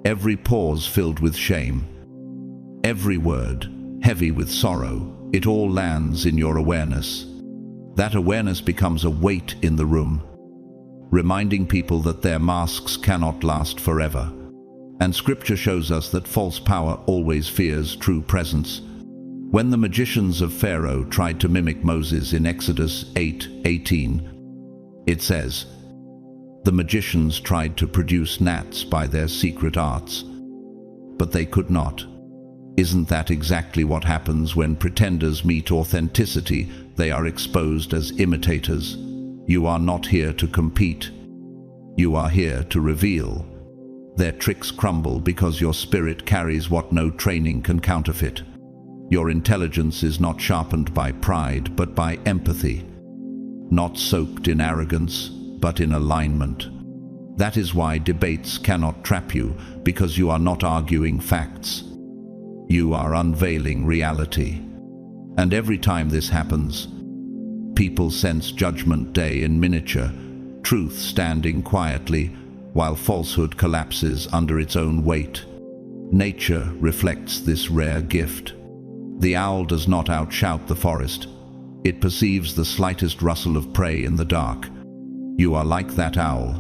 every pause filled with shame, every word heavy with sorrow, it all lands in your awareness. That awareness becomes a weight in the room, reminding people that their masks cannot last forever. And Scripture shows us that false power always fears true presence. When the magicians of Pharaoh tried to mimic Moses in Exodus 8:18, it says, "The magicians tried to produce gnats by their secret arts, but they could not." Isn't that exactly what happens when pretenders meet authenticity? They are exposed as imitators. You are not here to compete. You are here to reveal. Their tricks crumble because your spirit carries what no training can counterfeit. Your intelligence is not sharpened by pride, but by empathy. Not soaked in arrogance, but in alignment. That is why debates cannot trap you, because you are not arguing facts. You are unveiling reality. And every time this happens, people sense Judgment Day in miniature, truth standing quietly while falsehood collapses under its own weight. Nature reflects this rare gift. The owl does not outshout the forest. It perceives the slightest rustle of prey in the dark. You are like that owl,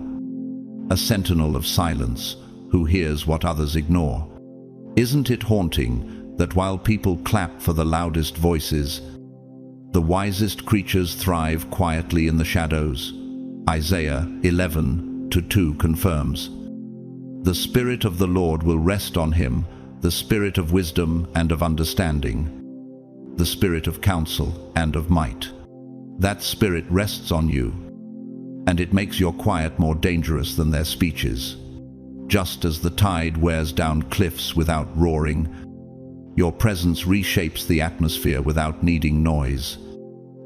a sentinel of silence who hears what others ignore. Isn't it haunting that while people clap for the loudest voices, the wisest creatures thrive quietly in the shadows? Isaiah 11:2 confirms, "The Spirit of the Lord will rest on him, the Spirit of wisdom and of understanding, the Spirit of counsel and of might." That Spirit rests on you, and it makes your quiet more dangerous than their speeches. Just as the tide wears down cliffs without roaring, your presence reshapes the atmosphere without needing noise.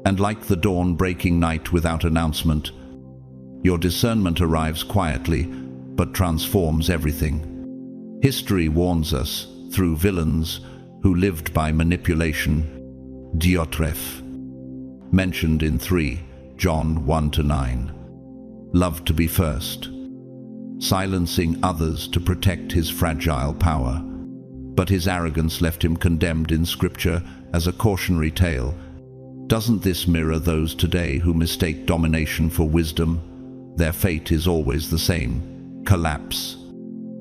And like the dawn-breaking night without announcement, your discernment arrives quietly, but transforms everything. History warns us through villains who lived by manipulation. Diotreph, mentioned in 3 John 1-9, loved to be first, silencing others to protect his fragile power. But his arrogance left him condemned in Scripture as a cautionary tale. Doesn't this mirror those today who mistake domination for wisdom? Their fate is always the same: collapse.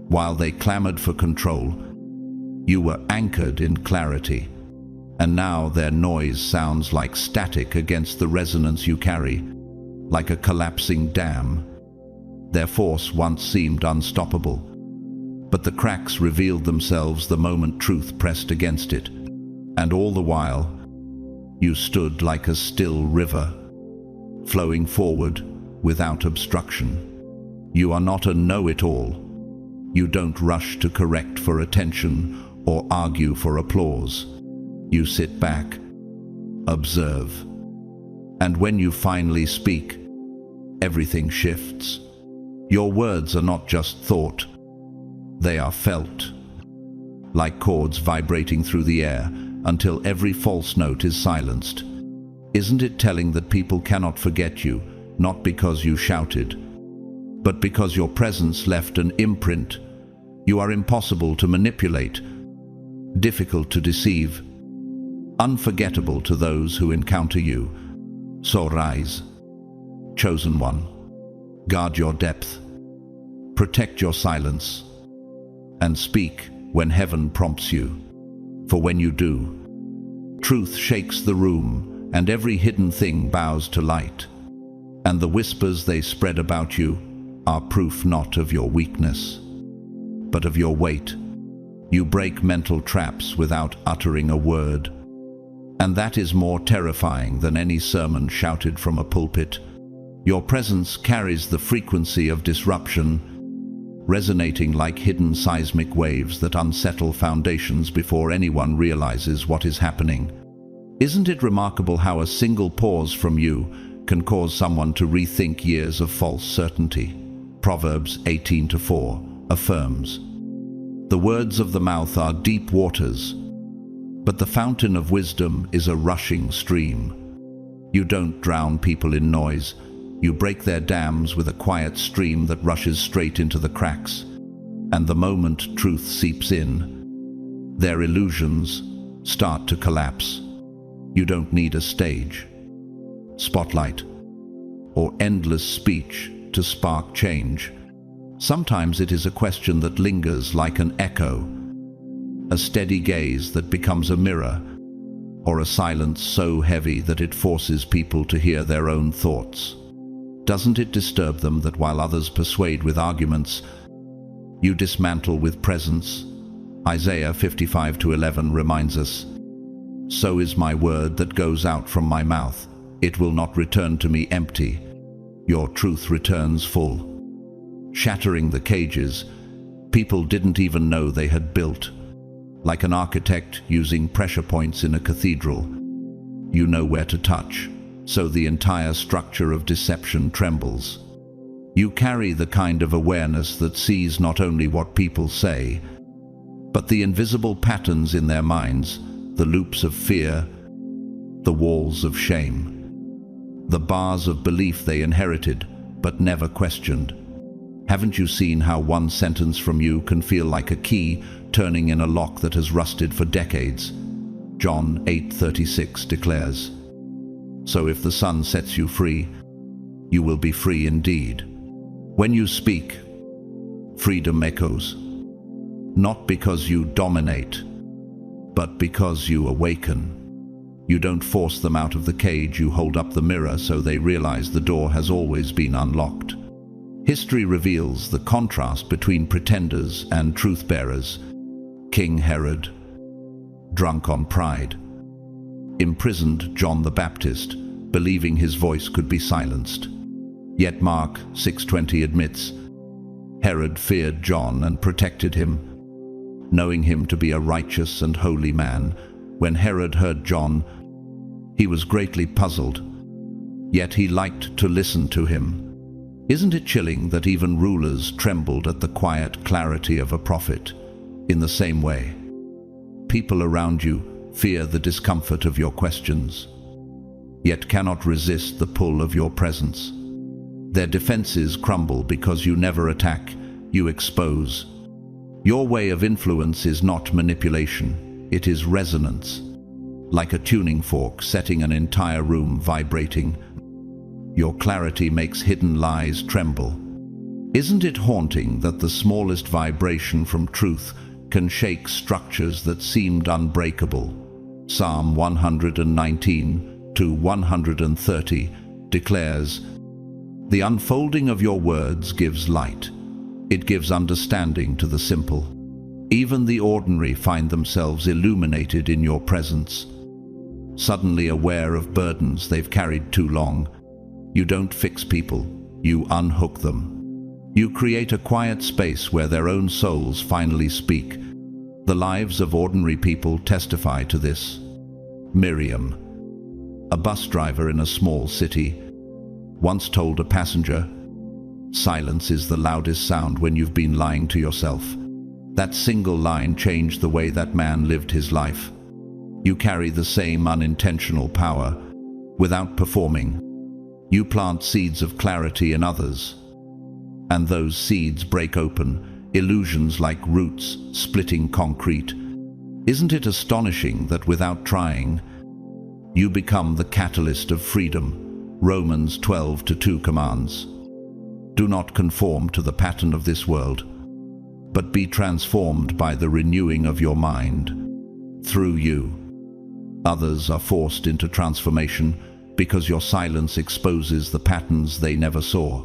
While they clamored for control, you were anchored in clarity. And now their noise sounds like static against the resonance you carry, like a collapsing dam. Their force once seemed unstoppable, but the cracks revealed themselves the moment truth pressed against it. And all the while, you stood like a still river, flowing forward without obstruction. You are not a know-it-all. You don't rush to correct for attention or argue for applause. You sit back, observe, and when you finally speak, everything shifts. Your words are not just thought, they are felt, like chords vibrating through the air until every false note is silenced. Isn't it telling that people cannot forget you, not because you shouted, but because your presence left an imprint? You are impossible to manipulate, difficult to deceive, unforgettable to those who encounter you. So rise, chosen one, guard your depth, protect your silence, and speak when heaven prompts you. For when you do, truth shakes the room, and every hidden thing bows to light, and the whispers they spread about you are proof not of your weakness, but of your weight. You break mental traps without uttering a word, and that is more terrifying than any sermon shouted from a pulpit. Your presence carries the frequency of disruption, resonating like hidden seismic waves that unsettle foundations before anyone realizes what is happening. Isn't it remarkable how a single pause from you can cause someone to rethink years of false certainty? Proverbs 18:4 affirms, "The words of the mouth are deep waters, but the fountain of wisdom is a rushing stream." You don't drown people in noise. You break their dams with a quiet stream that rushes straight into the cracks. And the moment truth seeps in, their illusions start to collapse. You don't need a stage, spotlight, or endless speech to spark change. Sometimes it is a question that lingers like an echo, a steady gaze that becomes a mirror, or a silence so heavy that it forces people to hear their own thoughts. Doesn't it disturb them that while others persuade with arguments, you dismantle with presence? Isaiah 55:11 reminds us, "So is my word that goes out from my mouth. It will not return to me empty. Your truth returns full." Shattering the cages people didn't even know they had built. Like an architect using pressure points in a cathedral, you know where to touch, so the entire structure of deception trembles. You carry the kind of awareness that sees not only what people say, but the invisible patterns in their minds, the loops of fear, the walls of shame, the bars of belief they inherited but never questioned. Haven't you seen how one sentence from you can feel like a key turning in a lock that has rusted for decades? John 8:36 declares, "So if the Son sets you free, you will be free indeed." When you speak, freedom echoes, not because you dominate, but because you awaken. You don't force them out of the cage, you hold up the mirror so they realize the door has always been unlocked. History reveals the contrast between pretenders and truth-bearers. King Herod, drunk on pride, imprisoned John the Baptist, believing his voice could be silenced. Yet Mark 6:20 admits, Herod feared John and protected him, knowing him to be a righteous and holy man. When Herod heard John, he was greatly puzzled, yet he liked to listen to him. Isn't it chilling that even rulers trembled at the quiet clarity of a prophet? In the same way, people around you fear the discomfort of your questions, yet cannot resist the pull of your presence. Their defenses crumble because you never attack, you expose. Your way of influence is not manipulation, it is resonance, like a tuning fork setting an entire room vibrating. Your clarity makes hidden lies tremble. Isn't it haunting that the smallest vibration from truth can shake structures that seemed unbreakable? Psalm 119:130 declares, "The unfolding of your words gives light. It gives understanding to the simple. Even the ordinary find themselves illuminated in your presence." Suddenly aware of burdens they've carried too long, you don't fix people, you unhook them. You create a quiet space where their own souls finally speak. The lives of ordinary people testify to this. Miriam, a bus driver in a small city, once told a passenger, "Silence is the loudest sound when you've been lying to yourself." That single line changed the way that man lived his life. You carry the same unintentional power, Without performing, you plant seeds of clarity in others, and those seeds break open, illusions like roots splitting concrete. Isn't it astonishing that without trying, you become the catalyst of freedom? Romans 12:2 commands, "Do not conform to the pattern of this world, but be transformed by the renewing of your mind." Through you, others are forced into transformation because your silence exposes the patterns they never saw.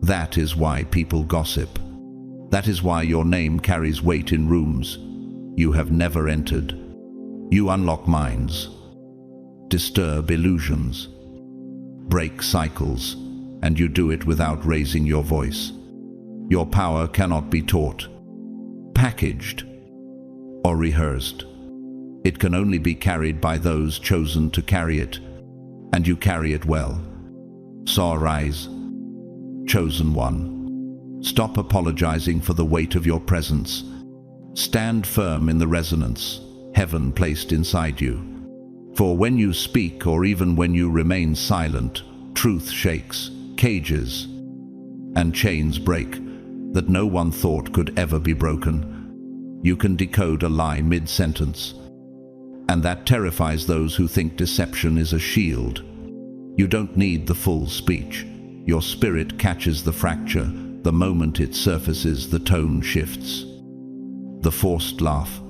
That is why people gossip. That is why your name carries weight in rooms you have never entered. You unlock minds, disturb illusions, break cycles, and you do it without raising your voice. Your power cannot be taught, packaged, or rehearsed. It can only be carried by those chosen to carry it, and you carry it well. So arise, chosen one. Stop apologizing for the weight of your presence. Stand firm in the resonance heaven placed inside you. For when you speak, or even when you remain silent, truth shakes, cages, and chains break that no one thought could ever be broken. You can decode a lie mid-sentence, and that terrifies those who think deception is a shield. You don't need the full speech. Your spirit catches the fracture. The moment it surfaces, the tone shifts. The forced laugh,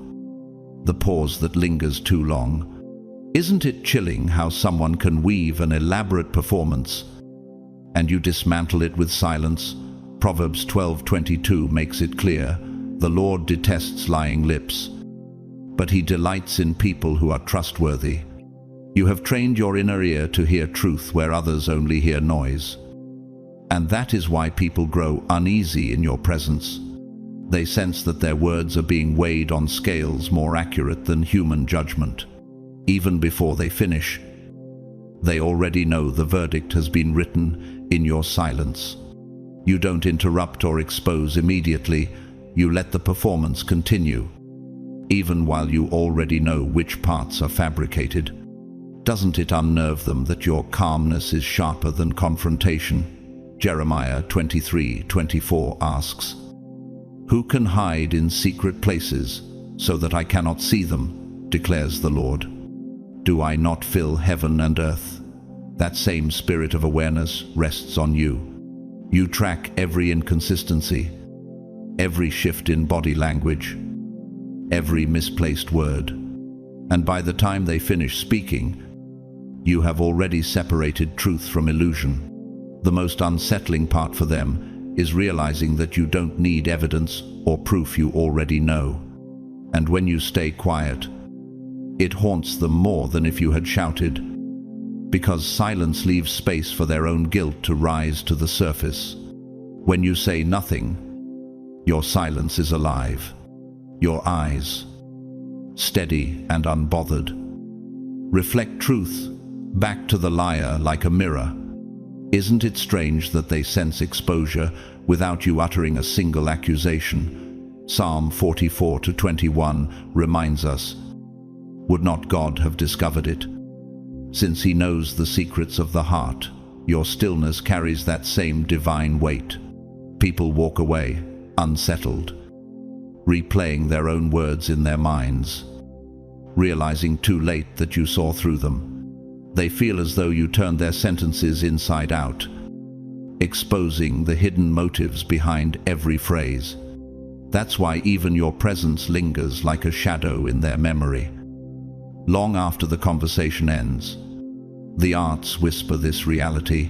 the pause that lingers too long. Isn't it chilling how someone can weave an elaborate performance and you dismantle it with silence? Proverbs 12:22 makes it clear, "The Lord detests lying lips, but he delights in people who are trustworthy." You have trained your inner ear to hear truth where others only hear noise. And that is why people grow uneasy in your presence. They sense that their words are being weighed on scales more accurate than human judgment. Even before they finish, they already know the verdict has been written in your silence. You don't interrupt or expose immediately. You let the performance continue, even while you already know which parts are fabricated. Doesn't it unnerve them that your calmness is sharper than confrontation? Jeremiah 23:24 asks, "Who can hide in secret places so that I cannot see them, declares the Lord. Do I not fill heaven and earth?" That same spirit of awareness rests on you. You track every inconsistency, every shift in body language, every misplaced word. And by the time they finish speaking, you have already separated truth from illusion. The most unsettling part for them is realizing that you don't need evidence or proof. You already know. And when you stay quiet, it haunts them more than if you had shouted, because silence leaves space for their own guilt to rise to the surface. When you say nothing, your silence is alive. Your eyes, steady and unbothered, reflect truth back to the liar like a mirror. Isn't it strange that they sense exposure without you uttering a single accusation? Psalm 44:21 reminds us, "Would not God have discovered it? Since he knows the secrets of the heart." Your stillness carries that same divine weight. People walk away, unsettled, replaying their own words in their minds, realizing too late that you saw through them. They feel as though you turned their sentences inside out, exposing the hidden motives behind every phrase. That's why even your presence lingers like a shadow in their memory. Long after the conversation ends, the arts whisper this reality.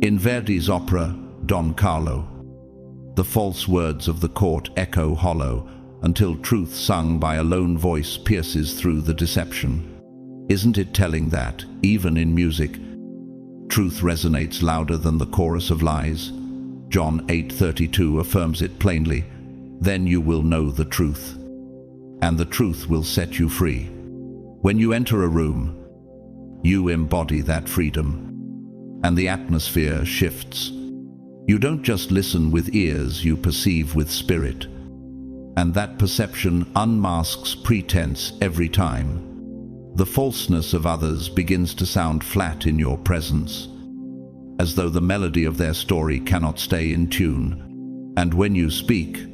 In Verdi's opera, Don Carlo, the false words of the court echo hollow until truth sung by a lone voice pierces through the deception. Isn't it telling that, even in music, truth resonates louder than the chorus of lies? John 8:32 affirms it plainly. Then you will know the truth, and the truth will set you free. When you enter a room, you embody that freedom, and the atmosphere shifts. You don't just listen with ears, you perceive with spirit. And that perception unmasks pretense every time. The falseness of others begins to sound flat in your presence, as though the melody of their story cannot stay in tune. And when you speak,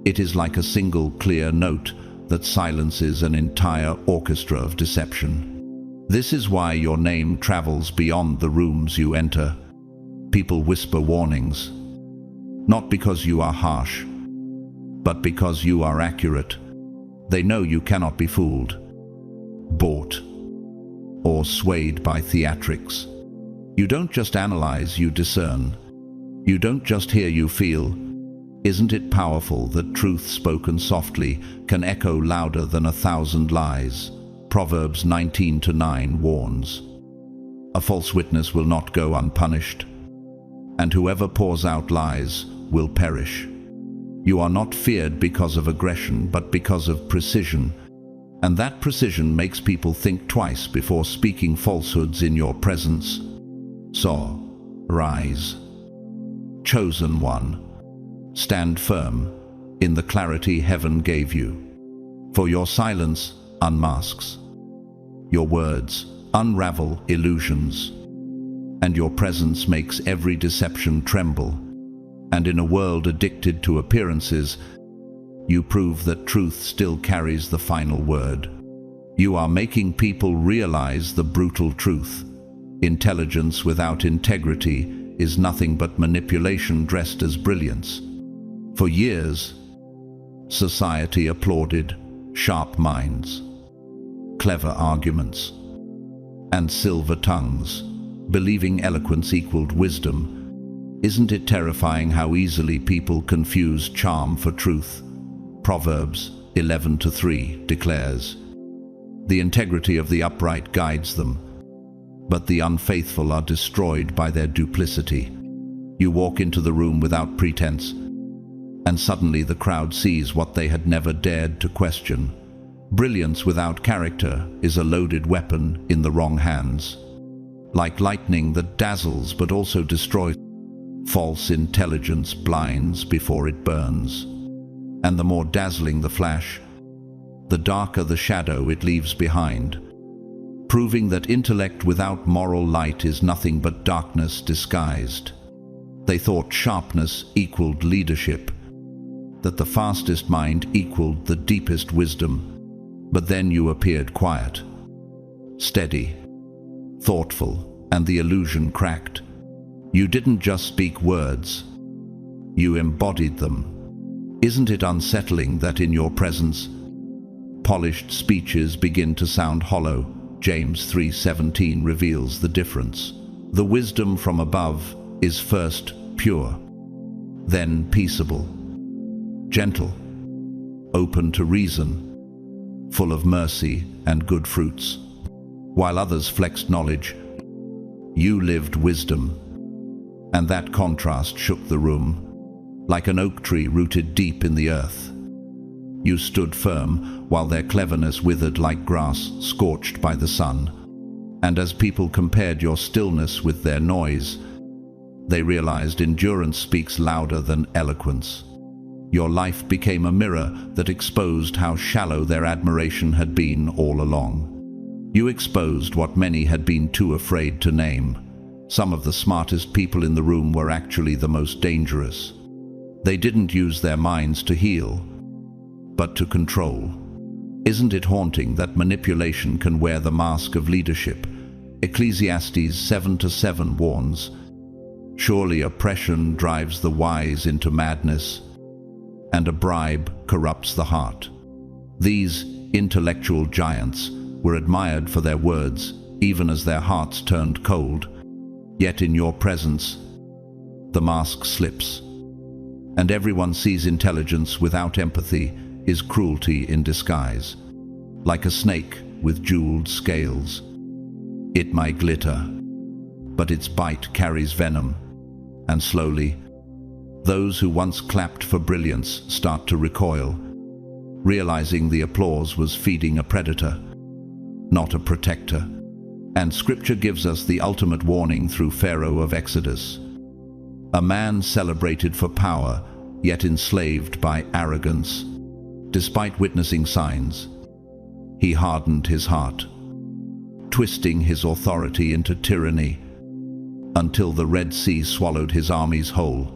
it is like a single clear note that silences an entire orchestra of deception. This is why your name travels beyond the rooms you enter. People whisper warnings, not because you are harsh, but because you are accurate. They know you cannot be fooled, bought, or swayed by theatrics. You don't just analyze, you discern. You don't just hear, you feel. Isn't it powerful that truth spoken softly can echo louder than 1,000 lies? Proverbs 19:9 warns. A false witness will not go unpunished, and whoever pours out lies will perish. You are not feared because of aggression, but because of precision, and that precision makes people think twice before speaking falsehoods in your presence. So, rise. Chosen one, stand firm in the clarity heaven gave you. For your silence unmasks. Your words unravel illusions. And your presence makes every deception tremble. And in a world addicted to appearances, you prove that truth still carries the final word. You are making people realize the brutal truth. Intelligence without integrity is nothing but manipulation dressed as brilliance. For years, society applauded sharp minds, clever arguments, and silver tongues, believing eloquence equaled wisdom. Isn't it terrifying how easily people confuse charm for truth? Proverbs 11:3 declares, "The integrity of the upright guides them, but the unfaithful are destroyed by their duplicity." You walk into the room without pretense, and suddenly the crowd sees what they had never dared to question. Brilliance without character is a loaded weapon in the wrong hands. Like lightning that dazzles but also destroys, false intelligence blinds before it burns. And the more dazzling the flash, the darker the shadow it leaves behind, proving that intellect without moral light is nothing but darkness disguised. They thought sharpness equaled leadership, that the fastest mind equaled the deepest wisdom. But then you appeared quiet, steady, thoughtful, and the illusion cracked. You didn't just speak words, you embodied them. Isn't it unsettling that in your presence, polished speeches begin to sound hollow? James 3:17 reveals the difference. The wisdom from above is first pure, then peaceable, gentle, open to reason, full of mercy and good fruits. While others flexed knowledge, you lived wisdom. And that contrast shook the room. Like an oak tree rooted deep in the earth, you stood firm while their cleverness withered like grass scorched by the sun. And as people compared your stillness with their noise, they realized endurance speaks louder than eloquence. Your life became a mirror that exposed how shallow their admiration had been all along. You exposed what many had been too afraid to name. Some of the smartest people in the room were actually the most dangerous. They didn't use their minds to heal, but to control. Isn't it haunting that manipulation can wear the mask of leadership? Ecclesiastes 7:7 warns, "Surely oppression drives the wise into madness, and a bribe corrupts the heart." These intellectual giants were admired for their words, even as their hearts turned cold. Yet in your presence, the mask slips, and everyone sees intelligence without empathy is cruelty in disguise. Like a snake with jeweled scales, it may glitter, but its bite carries venom, and slowly, those who once clapped for brilliance start to recoil, realizing the applause was feeding a predator, not a protector. And Scripture gives us the ultimate warning through Pharaoh of Exodus. A man celebrated for power, yet enslaved by arrogance. Despite witnessing signs, he hardened his heart. twisting his authority into tyranny, until the Red Sea swallowed his armies whole.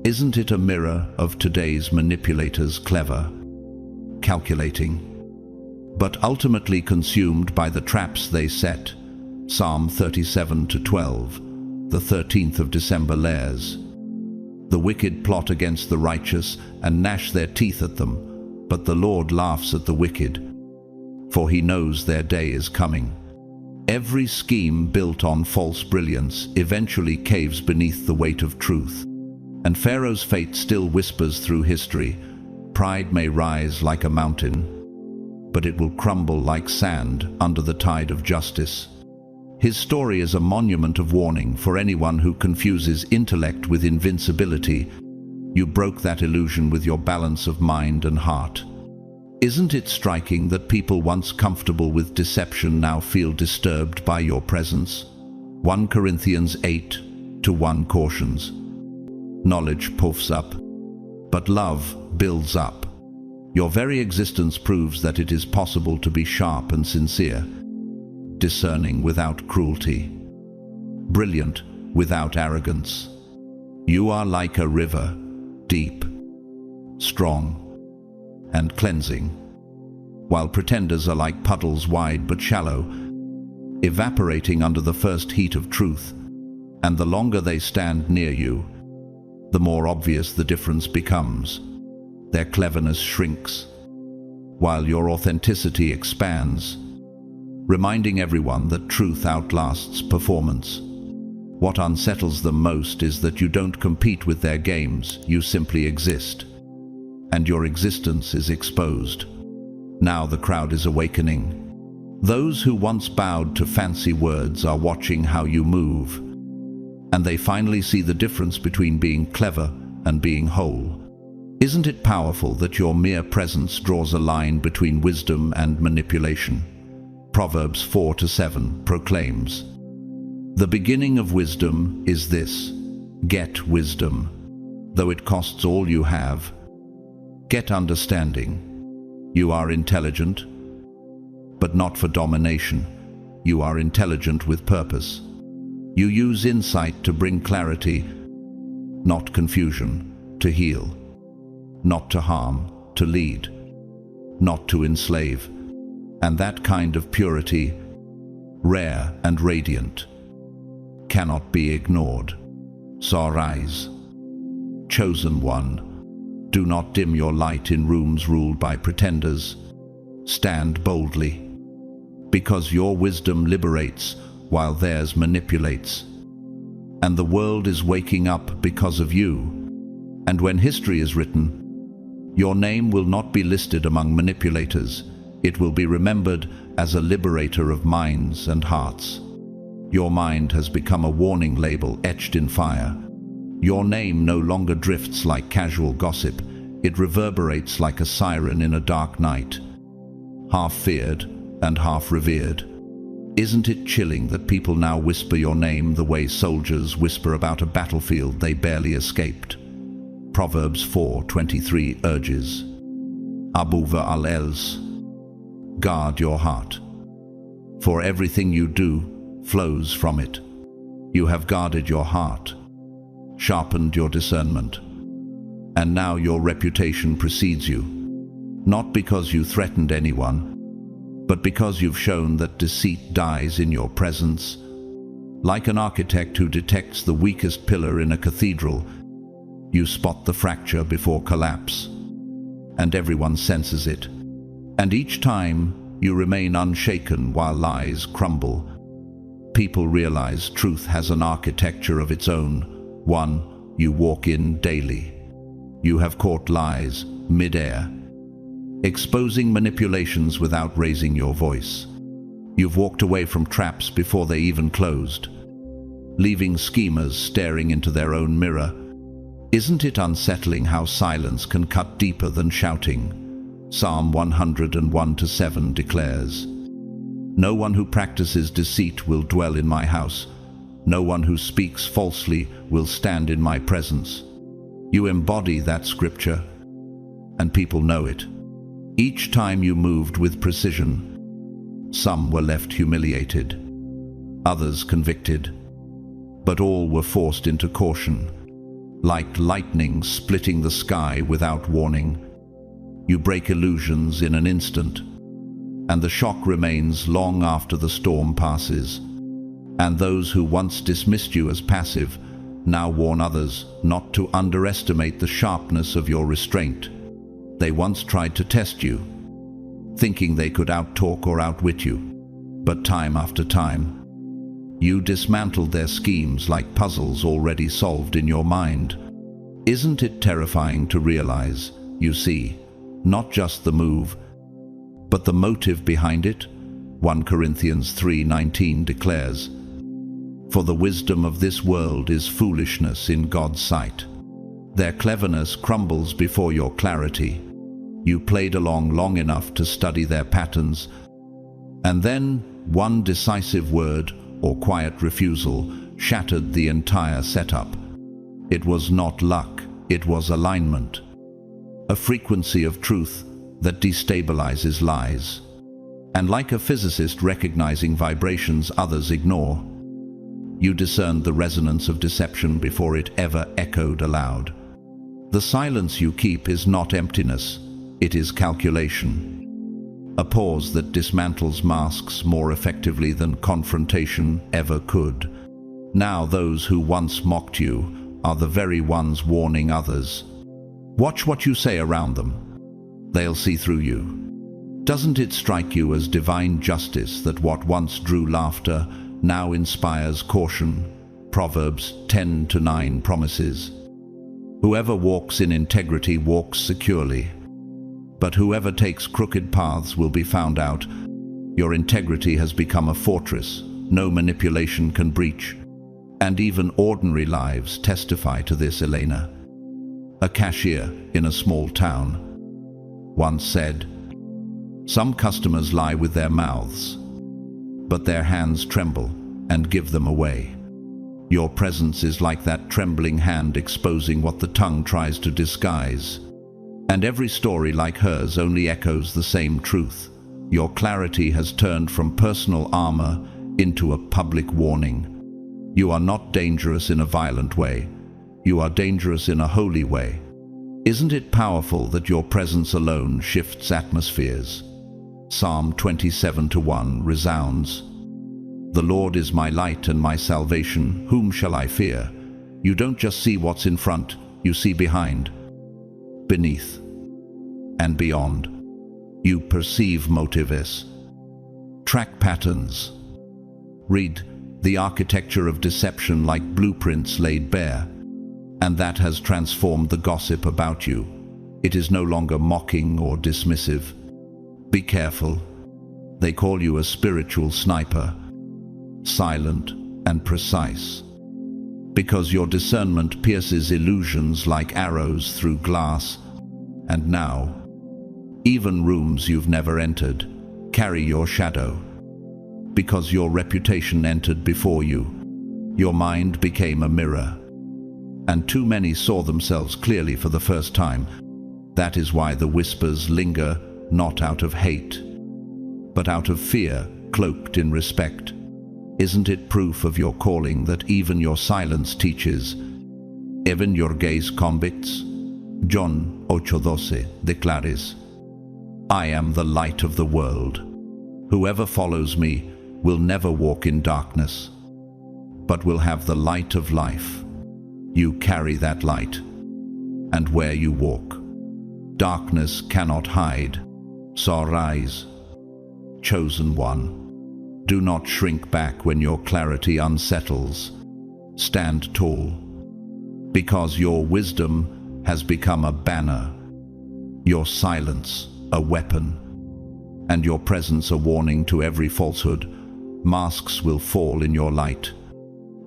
Isn't it a mirror of today's manipulators, clever, calculating, but ultimately consumed by the traps they set? Psalm 37-12, the 13th of December lares. The wicked plot against the righteous and gnash their teeth at them, but the Lord laughs at the wicked, for he knows their day is coming. Every scheme built on false brilliance eventually caves beneath the weight of truth, and Pharaoh's fate still whispers through history. Pride may rise like a mountain, but it will crumble like sand under the tide of justice. His story is a monument of warning for anyone who confuses intellect with invincibility. You broke that illusion with your balance of mind and heart. Isn't it striking that people once comfortable with deception now feel disturbed by your presence? 1 Corinthians 8:1 cautions. Knowledge puffs up, but love builds up. Your very existence proves that it is possible to be sharp and sincere, discerning without cruelty, brilliant without arrogance. You are like a river, deep, strong, and cleansing, while pretenders are like puddles wide but shallow, evaporating under the first heat of truth, and the longer they stand near you, the more obvious the difference becomes. Their cleverness shrinks, while your authenticity expands, reminding everyone that truth outlasts performance. What unsettles them most is that you don't compete with their games, you simply exist. And your existence is exposed. Now the crowd is awakening. Those who once bowed to fancy words are watching how you move, and they finally see the difference between being clever and being whole. Isn't it powerful that your mere presence draws a line between wisdom and manipulation? Proverbs 4:7 proclaims, "The beginning of wisdom is this: get wisdom, though it costs all you have. Get understanding. You are intelligent, but not for domination. You are intelligent with purpose. You use insight to bring clarity, not confusion, to heal, not to harm, to lead, not to enslave. And that kind of purity, rare and radiant, cannot be ignored. So rise, chosen one. Do not dim your light in rooms ruled by pretenders. Stand boldly, because your wisdom liberates while theirs manipulates. And the world is waking up because of you. And when history is written, your name will not be listed among manipulators. It will be remembered as a liberator of minds and hearts. Your mind has become a warning label etched in fire. Your name no longer drifts like casual gossip. It reverberates like a siren in a dark night, half feared and half revered. Isn't it chilling that people now whisper your name the way soldiers whisper about a battlefield they barely escaped? Proverbs 4:23 urges, Abuva al-Els, guard your heart, for everything you do flows from it. You have guarded your heart, sharpened your discernment, and now your reputation precedes you, not because you threatened anyone, but because you've shown that deceit dies in your presence. Like an architect who detects the weakest pillar in a cathedral, you spot the fracture before collapse, and everyone senses it. And each time, you remain unshaken while lies crumble. People realize truth has an architecture of its own, one you walk in daily. You have caught lies mid-air, exposing manipulations without raising your voice. You've walked away from traps before they even closed, leaving schemers staring into their own mirror. Isn't it unsettling how silence can cut deeper than shouting? Psalm 101:7 declares, "No one who practices deceit will dwell in my house. No one who speaks falsely will stand in my presence." You embody that scripture, and people know it. Each time you moved with precision, Some were left humiliated, others convicted, but all were forced into caution. Like lightning splitting the sky without warning, you break illusions in an instant, and the shock remains long after the storm passes. And those who once dismissed you as passive now warn others not to underestimate the sharpness of your restraint. They once tried to test you, thinking they could outtalk or outwit you, but time after time, you dismantled their schemes like puzzles already solved in your mind. Isn't it terrifying to realize you see not just the move, but the motive behind it? 1 Corinthians 3:19 declares, "For the wisdom of this world is foolishness in God's sight." Their cleverness crumbles before your clarity. You played along long enough to study their patterns, and then one decisive word or quiet refusal shattered the entire setup. It was not luck, it was alignment. A frequency of truth that destabilizes lies. And like a physicist recognizing vibrations others ignore, you discerned the resonance of deception before it ever echoed aloud. The silence you keep is not emptiness, it is calculation. A pause that dismantles masks more effectively than confrontation ever could. Now those who once mocked you are the very ones warning others. Watch what you say around them. They'll see through you. Doesn't it strike you as divine justice that what once drew laughter now inspires caution? Proverbs 10:9 promises, "Whoever walks in integrity walks securely, but whoever takes crooked paths will be found out." Your integrity has become a fortress no manipulation can breach. And even ordinary lives testify to this, Elena. A cashier in a small town once said, "Some customers lie with their mouths, but their hands tremble and give them away." Your presence is like that trembling hand exposing what the tongue tries to disguise. And every story like hers only echoes the same truth. Your clarity has turned from personal armor into a public warning. You are not dangerous in a violent way. You are dangerous in a holy way. Isn't it powerful that your presence alone shifts atmospheres? Psalm 27:1 resounds, "The Lord is my light and my salvation, whom shall I fear?" You don't just see what's in front, you see behind, beneath, and beyond. You perceive motives, track patterns, read the architecture of deception like blueprints laid bare. And that has transformed the gossip about you. It is no longer mocking or dismissive. Be careful. They call you a spiritual sniper, silent and precise, because your discernment pierces illusions like arrows through glass. And now, even rooms you've never entered carry your shadow, because your reputation entered before you. Your mind became a mirror, and too many saw themselves clearly for the first time. That is why the whispers linger, not out of hate, but out of fear cloaked in respect. Isn't it proof of your calling that even your silence teaches? Even your gaze convicts? John 8:12 declares, "I am the light of the world. Whoever follows me will never walk in darkness, but will have the light of life." You carry that light, and where you walk, darkness cannot hide. So rise, chosen one. Do not shrink back when your clarity unsettles. Stand tall, because your wisdom has become a banner, your silence a weapon, and your presence a warning to every falsehood. Masks will fall in your light,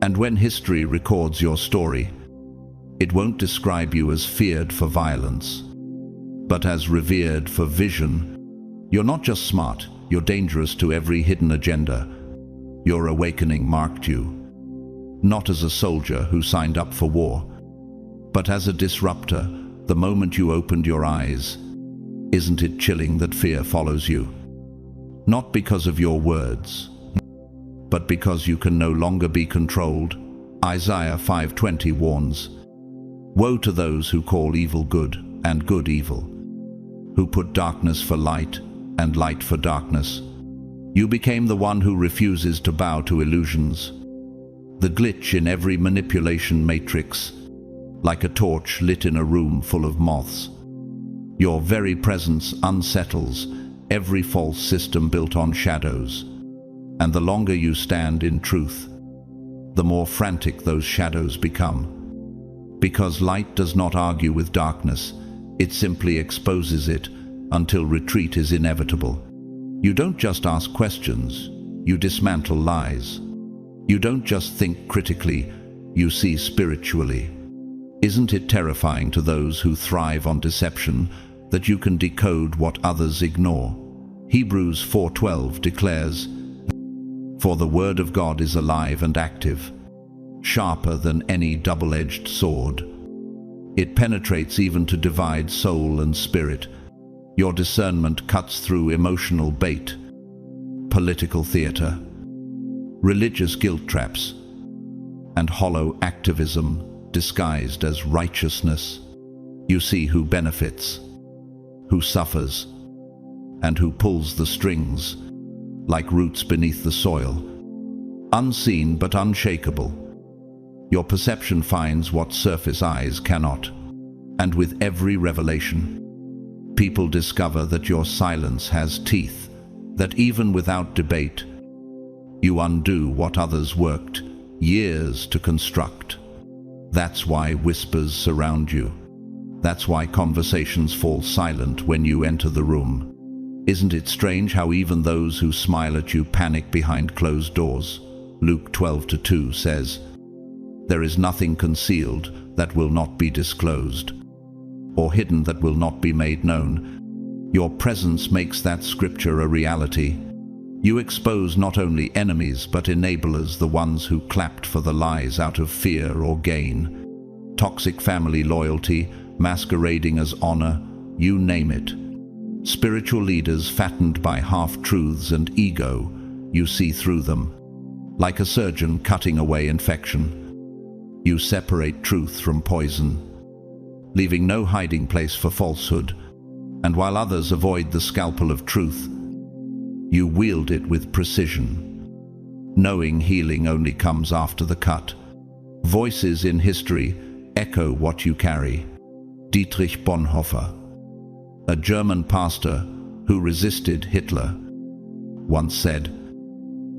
and when history records your story, it won't describe you as feared for violence, but as revered for vision. You're not just smart, you're dangerous to every hidden agenda. Your awakening marked you, not as a soldier who signed up for war, but as a disruptor the moment you opened your eyes. Isn't it chilling that fear follows you? not because of your words, but because you can no longer be controlled. Isaiah 5:20 warns, "Woe to those who call evil good and good evil, who put darkness for light and light for darkness." You became the one who refuses to bow to illusions, the glitch in every manipulation matrix, like a torch lit in a room full of moths. Your very presence unsettles every false system built on shadows, and the longer you stand in truth, the more frantic those shadows become. Because light does not argue with darkness, it simply exposes it until retreat is inevitable. You don't just ask questions, you dismantle lies. You don't just think critically, you see spiritually. Isn't it terrifying to those who thrive on deception that you can decode what others ignore? Hebrews 4:12 declares, "For the word of God is alive and active, sharper than any double-edged sword. It penetrates even to divide soul and spirit." Your discernment cuts through emotional bait, political theater, religious guilt traps, and hollow activism disguised as righteousness. You see who benefits, who suffers, and who pulls the strings, like roots beneath the soil. Unseen but unshakable, your perception finds what surface eyes cannot. And with every revelation, people discover that your silence has teeth, that even without debate, you undo what others worked years to construct. That's why whispers surround you. That's why conversations fall silent when you enter the room. Isn't it strange how even those who smile at you panic behind closed doors? Luke 12:2 says, "There is nothing concealed that will not be disclosed, or hidden that will not be made known." Your presence makes that scripture a reality. You expose not only enemies but enablers, the ones who clapped for the lies out of fear or gain. Toxic family loyalty, masquerading as honor, you name it. Spiritual leaders fattened by half-truths and ego, you see through them. Like a surgeon cutting away infection, you separate truth from poison, leaving no hiding place for falsehood. And while others avoid the scalpel of truth, you wield it with precision, knowing healing only comes after the cut. Voices in history echo what you carry. Dietrich Bonhoeffer, a German pastor who resisted Hitler, once said,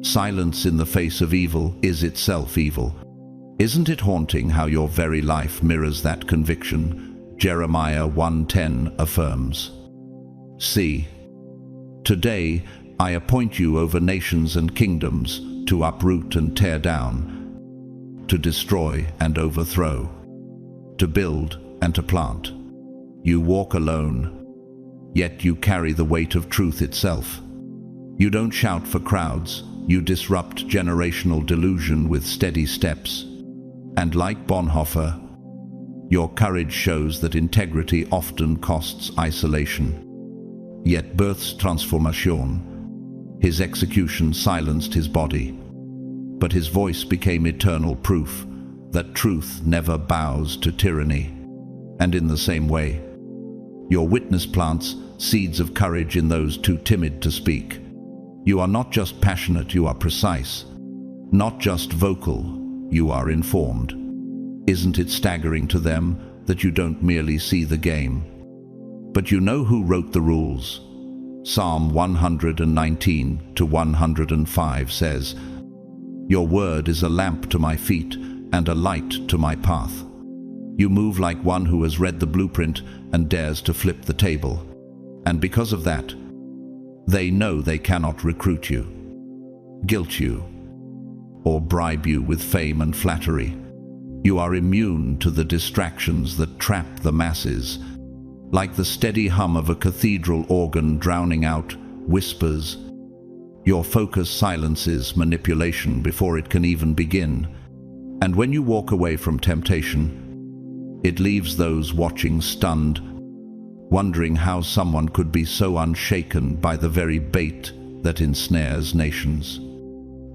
"Silence in the face of evil is itself evil." Isn't it haunting how your very life mirrors that conviction? Jeremiah 1:10 affirms, "See, today I appoint you over nations and kingdoms to uproot and tear down, to destroy and overthrow, to build and to plant." You walk alone, yet you carry the weight of truth itself. You don't shout for crowds, you disrupt generational delusion with steady steps. And like Bonhoeffer, your courage shows that integrity often costs isolation, yet births transformation. His execution silenced his body, but his voice became eternal proof that truth never bows to tyranny. And in the same way, your witness plants seeds of courage in those too timid to speak. You are not just passionate, you are precise. Not just vocal, you are informed. Isn't it staggering to them that you don't merely see the game, but you know who wrote the rules? Psalm 119:105 says, "Your word is a lamp to my feet and a light to my path." You move like one who has read the blueprint and dares to flip the table. And because of that, they know they cannot recruit you, guilt you, or bribe you with fame and flattery. You are immune to the distractions that trap the masses, like the steady hum of a cathedral organ drowning out whispers. Your focus silences manipulation before it can even begin. And when you walk away from temptation, it leaves those watching stunned, wondering how someone could be so unshaken by the very bait that ensnares nations.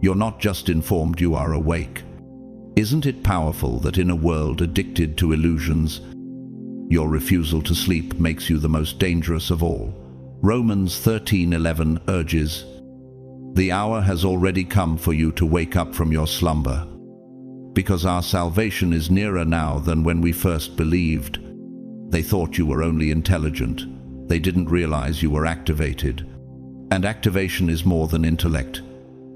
You're not just informed, you are awake. Isn't it powerful that in a world addicted to illusions, your refusal to sleep makes you the most dangerous of all? Romans 13:11 urges, "The hour has already come for you to wake up from your slumber, because our salvation is nearer now than when we first believed." They thought you were only intelligent. They didn't realize you were activated. And activation is more than intellect.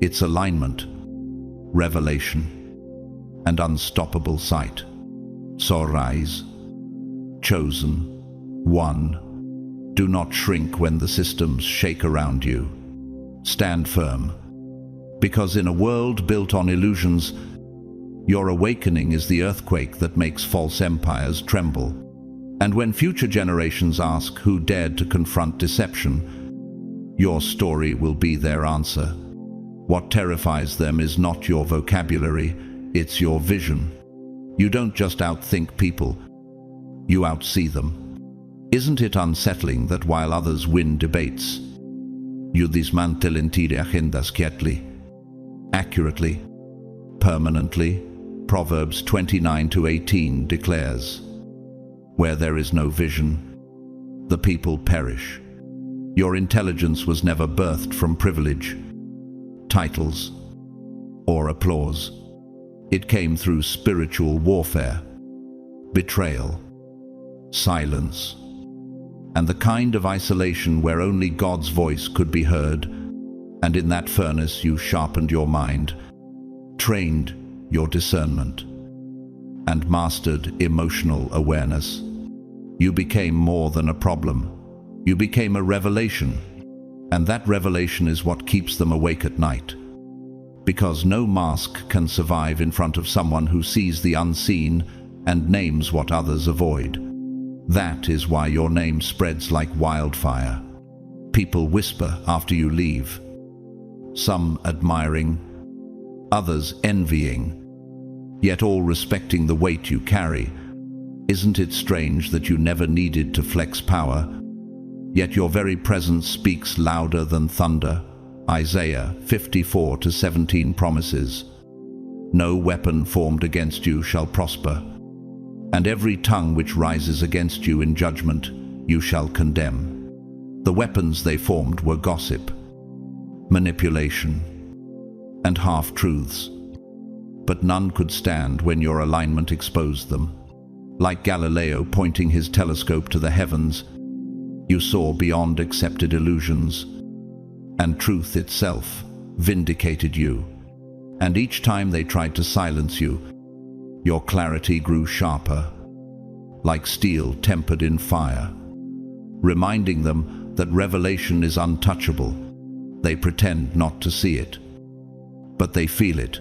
It's alignment, revelation, and unstoppable sight. So rise, chosen one. Do not shrink when the systems shake around you. Stand firm, because in a world built on illusions, your awakening is the earthquake that makes false empires tremble. And when future generations ask who dared to confront deception, your story will be their answer. What terrifies them is not your vocabulary, it's your vision. You don't just outthink people, you outsee them. Isn't it unsettling that while others win debates, you dismantle agendas quietly, accurately, permanently? Proverbs 29:18 declares, "Where there is no vision, the people perish." Your intelligence was never birthed from privilege, titles, or applause. It came through spiritual warfare, betrayal, silence, and the kind of isolation where only God's voice could be heard. And in that furnace you sharpened your mind, trained your discernment, and mastered emotional awareness. You became more than a problem. You became a revelation, and that revelation is what keeps them awake at night. Because no mask can survive in front of someone who sees the unseen and names what others avoid. That is why your name spreads like wildfire. People whisper after you leave, some admiring, others envying, yet all respecting the weight you carry. Isn't it strange that you never needed to flex power, yet your very presence speaks louder than thunder? Isaiah 54:17 promises, "No weapon formed against you shall prosper, and every tongue which rises against you in judgment you shall condemn." The weapons they formed were gossip, manipulation, and half-truths. But none could stand when your alignment exposed them. Like Galileo pointing his telescope to the heavens, you saw beyond accepted illusions, and truth itself vindicated you. And each time they tried to silence you, your clarity grew sharper, like steel tempered in fire, reminding them that revelation is untouchable. They pretend not to see it, but they feel it.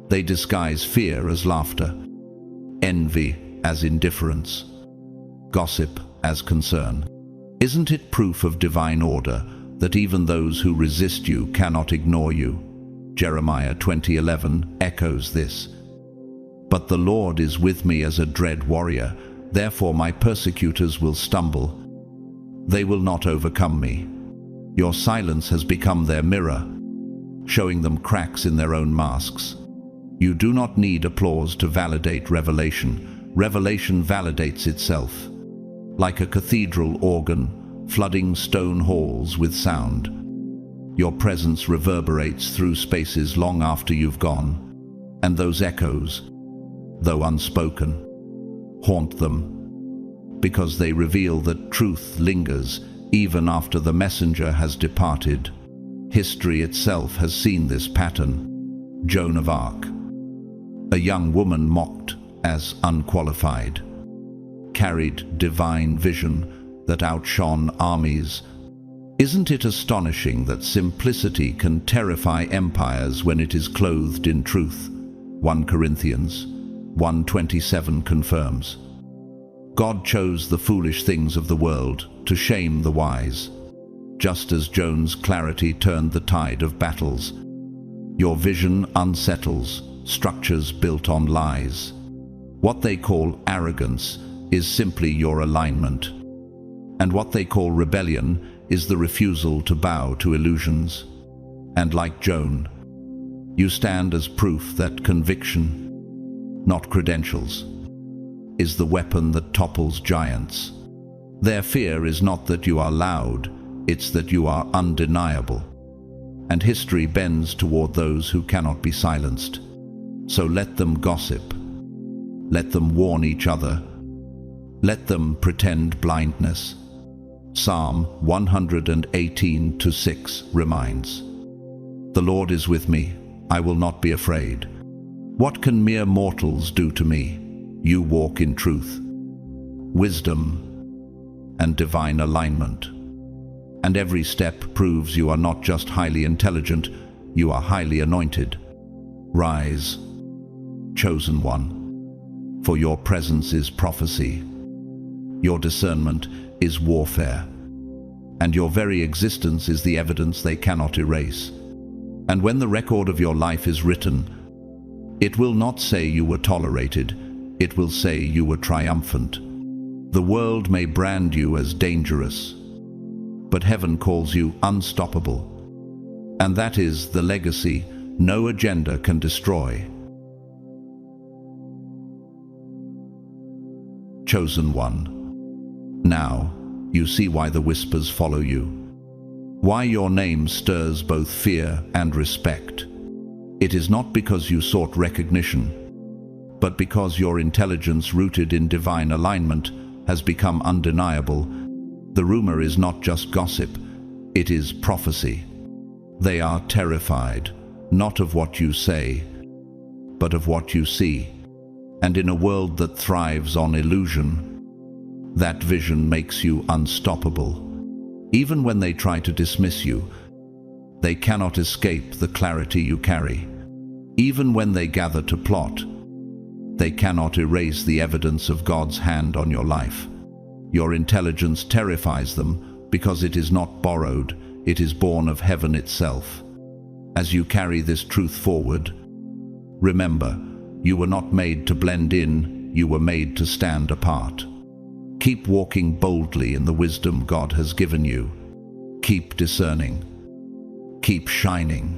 They disguise fear as laughter, envy as indifference, gossip as concern. Isn't it proof of divine order that even those who resist you cannot ignore you? Jeremiah 20:11 echoes this. "But the Lord is with me as a dread warrior, therefore my persecutors will stumble. They will not overcome me." Your silence has become their mirror, showing them cracks in their own masks. You do not need applause to validate revelation. Revelation validates itself. Like a cathedral organ, flooding stone halls with sound, your presence reverberates through spaces long after you've gone, and those echoes, though unspoken, haunt them, because they reveal that truth lingers even after the messenger has departed. History itself has seen this pattern. Joan of Arc, a young woman mocked as unqualified, carried divine vision that outshone armies. Isn't it astonishing that simplicity can terrify empires when it is clothed in truth? 1 Corinthians 1:27 confirms. God chose the foolish things of the world to shame the wise, just as Joan's clarity turned the tide of battles. Your vision unsettles structures built on lies. What they call arrogance is simply your alignment, and what they call rebellion is the refusal to bow to illusions. And like Joan, you stand as proof that conviction, not credentials, is the weapon that topples giants. Their fear is not that you are loud, it's that you are undeniable. And history bends toward those who cannot be silenced. So let them gossip. Let them warn each other. Let them pretend blindness. Psalm 118:6 reminds, "The Lord is with me, I will not be afraid. What can mere mortals do to me? You walk in truth, wisdom, and divine alignment. And every step proves you are not just highly intelligent, you are highly anointed. Rise, chosen one, for your presence is prophecy. Your discernment is warfare, and your very existence is the evidence they cannot erase. And when the record of your life is written, it will not say you were tolerated, it will say you were triumphant. The world may brand you as dangerous, but heaven calls you unstoppable. And that is the legacy no agenda can destroy." Chosen one. Now, you see why the whispers follow you. Why your name stirs both fear and respect. It is not because you sought recognition, but because your intelligence rooted in divine alignment has become undeniable. The rumor is not just gossip, it is prophecy. They are terrified, not of what you say, but of what you see. And in a world that thrives on illusion, that vision makes you unstoppable. Even when they try to dismiss you, they cannot escape the clarity you carry. Even when they gather to plot, they cannot erase the evidence of God's hand on your life. Your intelligence terrifies them because it is not borrowed, it is born of heaven itself. As you carry this truth forward, remember, you were not made to blend in, you were made to stand apart. Keep walking boldly in the wisdom God has given you. Keep discerning. Keep shining.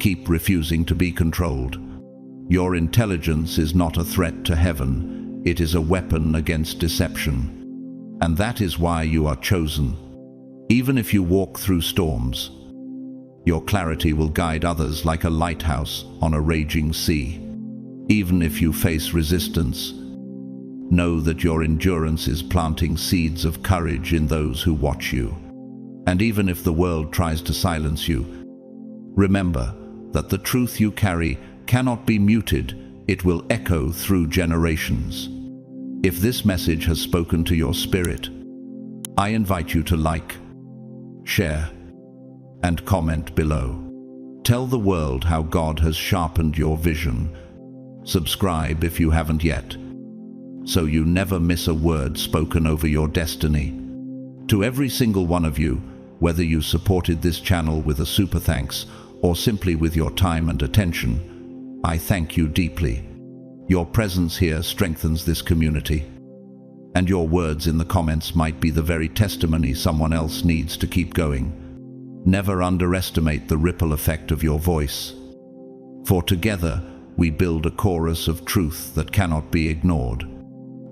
Keep refusing to be controlled. Your intelligence is not a threat to heaven, it is a weapon against deception. And that is why you are chosen. Even if you walk through storms, your clarity will guide others like a lighthouse on a raging sea. Even if you face resistance, know that your endurance is planting seeds of courage in those who watch you. And even if the world tries to silence you, remember that the truth you carry cannot be muted, it will echo through generations. If this message has spoken to your spirit, I invite you to like, share, and comment below. Tell the world how God has sharpened your vision. Subscribe if you haven't yet, so you never miss a word spoken over your destiny. To every single one of you, whether you supported this channel with a super thanks or simply with your time and attention, I thank you deeply. Your presence here strengthens this community, and your words in the comments might be the very testimony someone else needs to keep going. Never underestimate the ripple effect of your voice, for together we build a chorus of truth that cannot be ignored.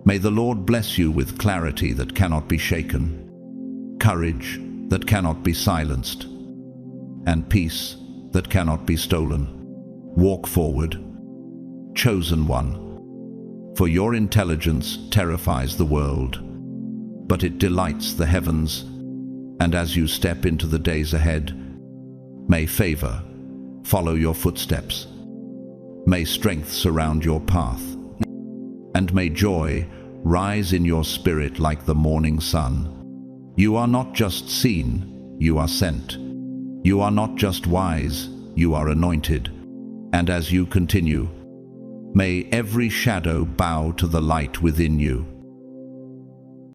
May the Lord bless you with clarity that cannot be shaken, courage that cannot be silenced, and peace that cannot be stolen. Walk forward, chosen one, for your intelligence terrifies the world, but it delights the heavens. And as you step into the days ahead, may favor follow your footsteps, may strength surround your path, and may joy rise in your spirit like the morning sun. You are not just seen, you are sent. You are not just wise, you are anointed. And as you continue, may every shadow bow to the light within you.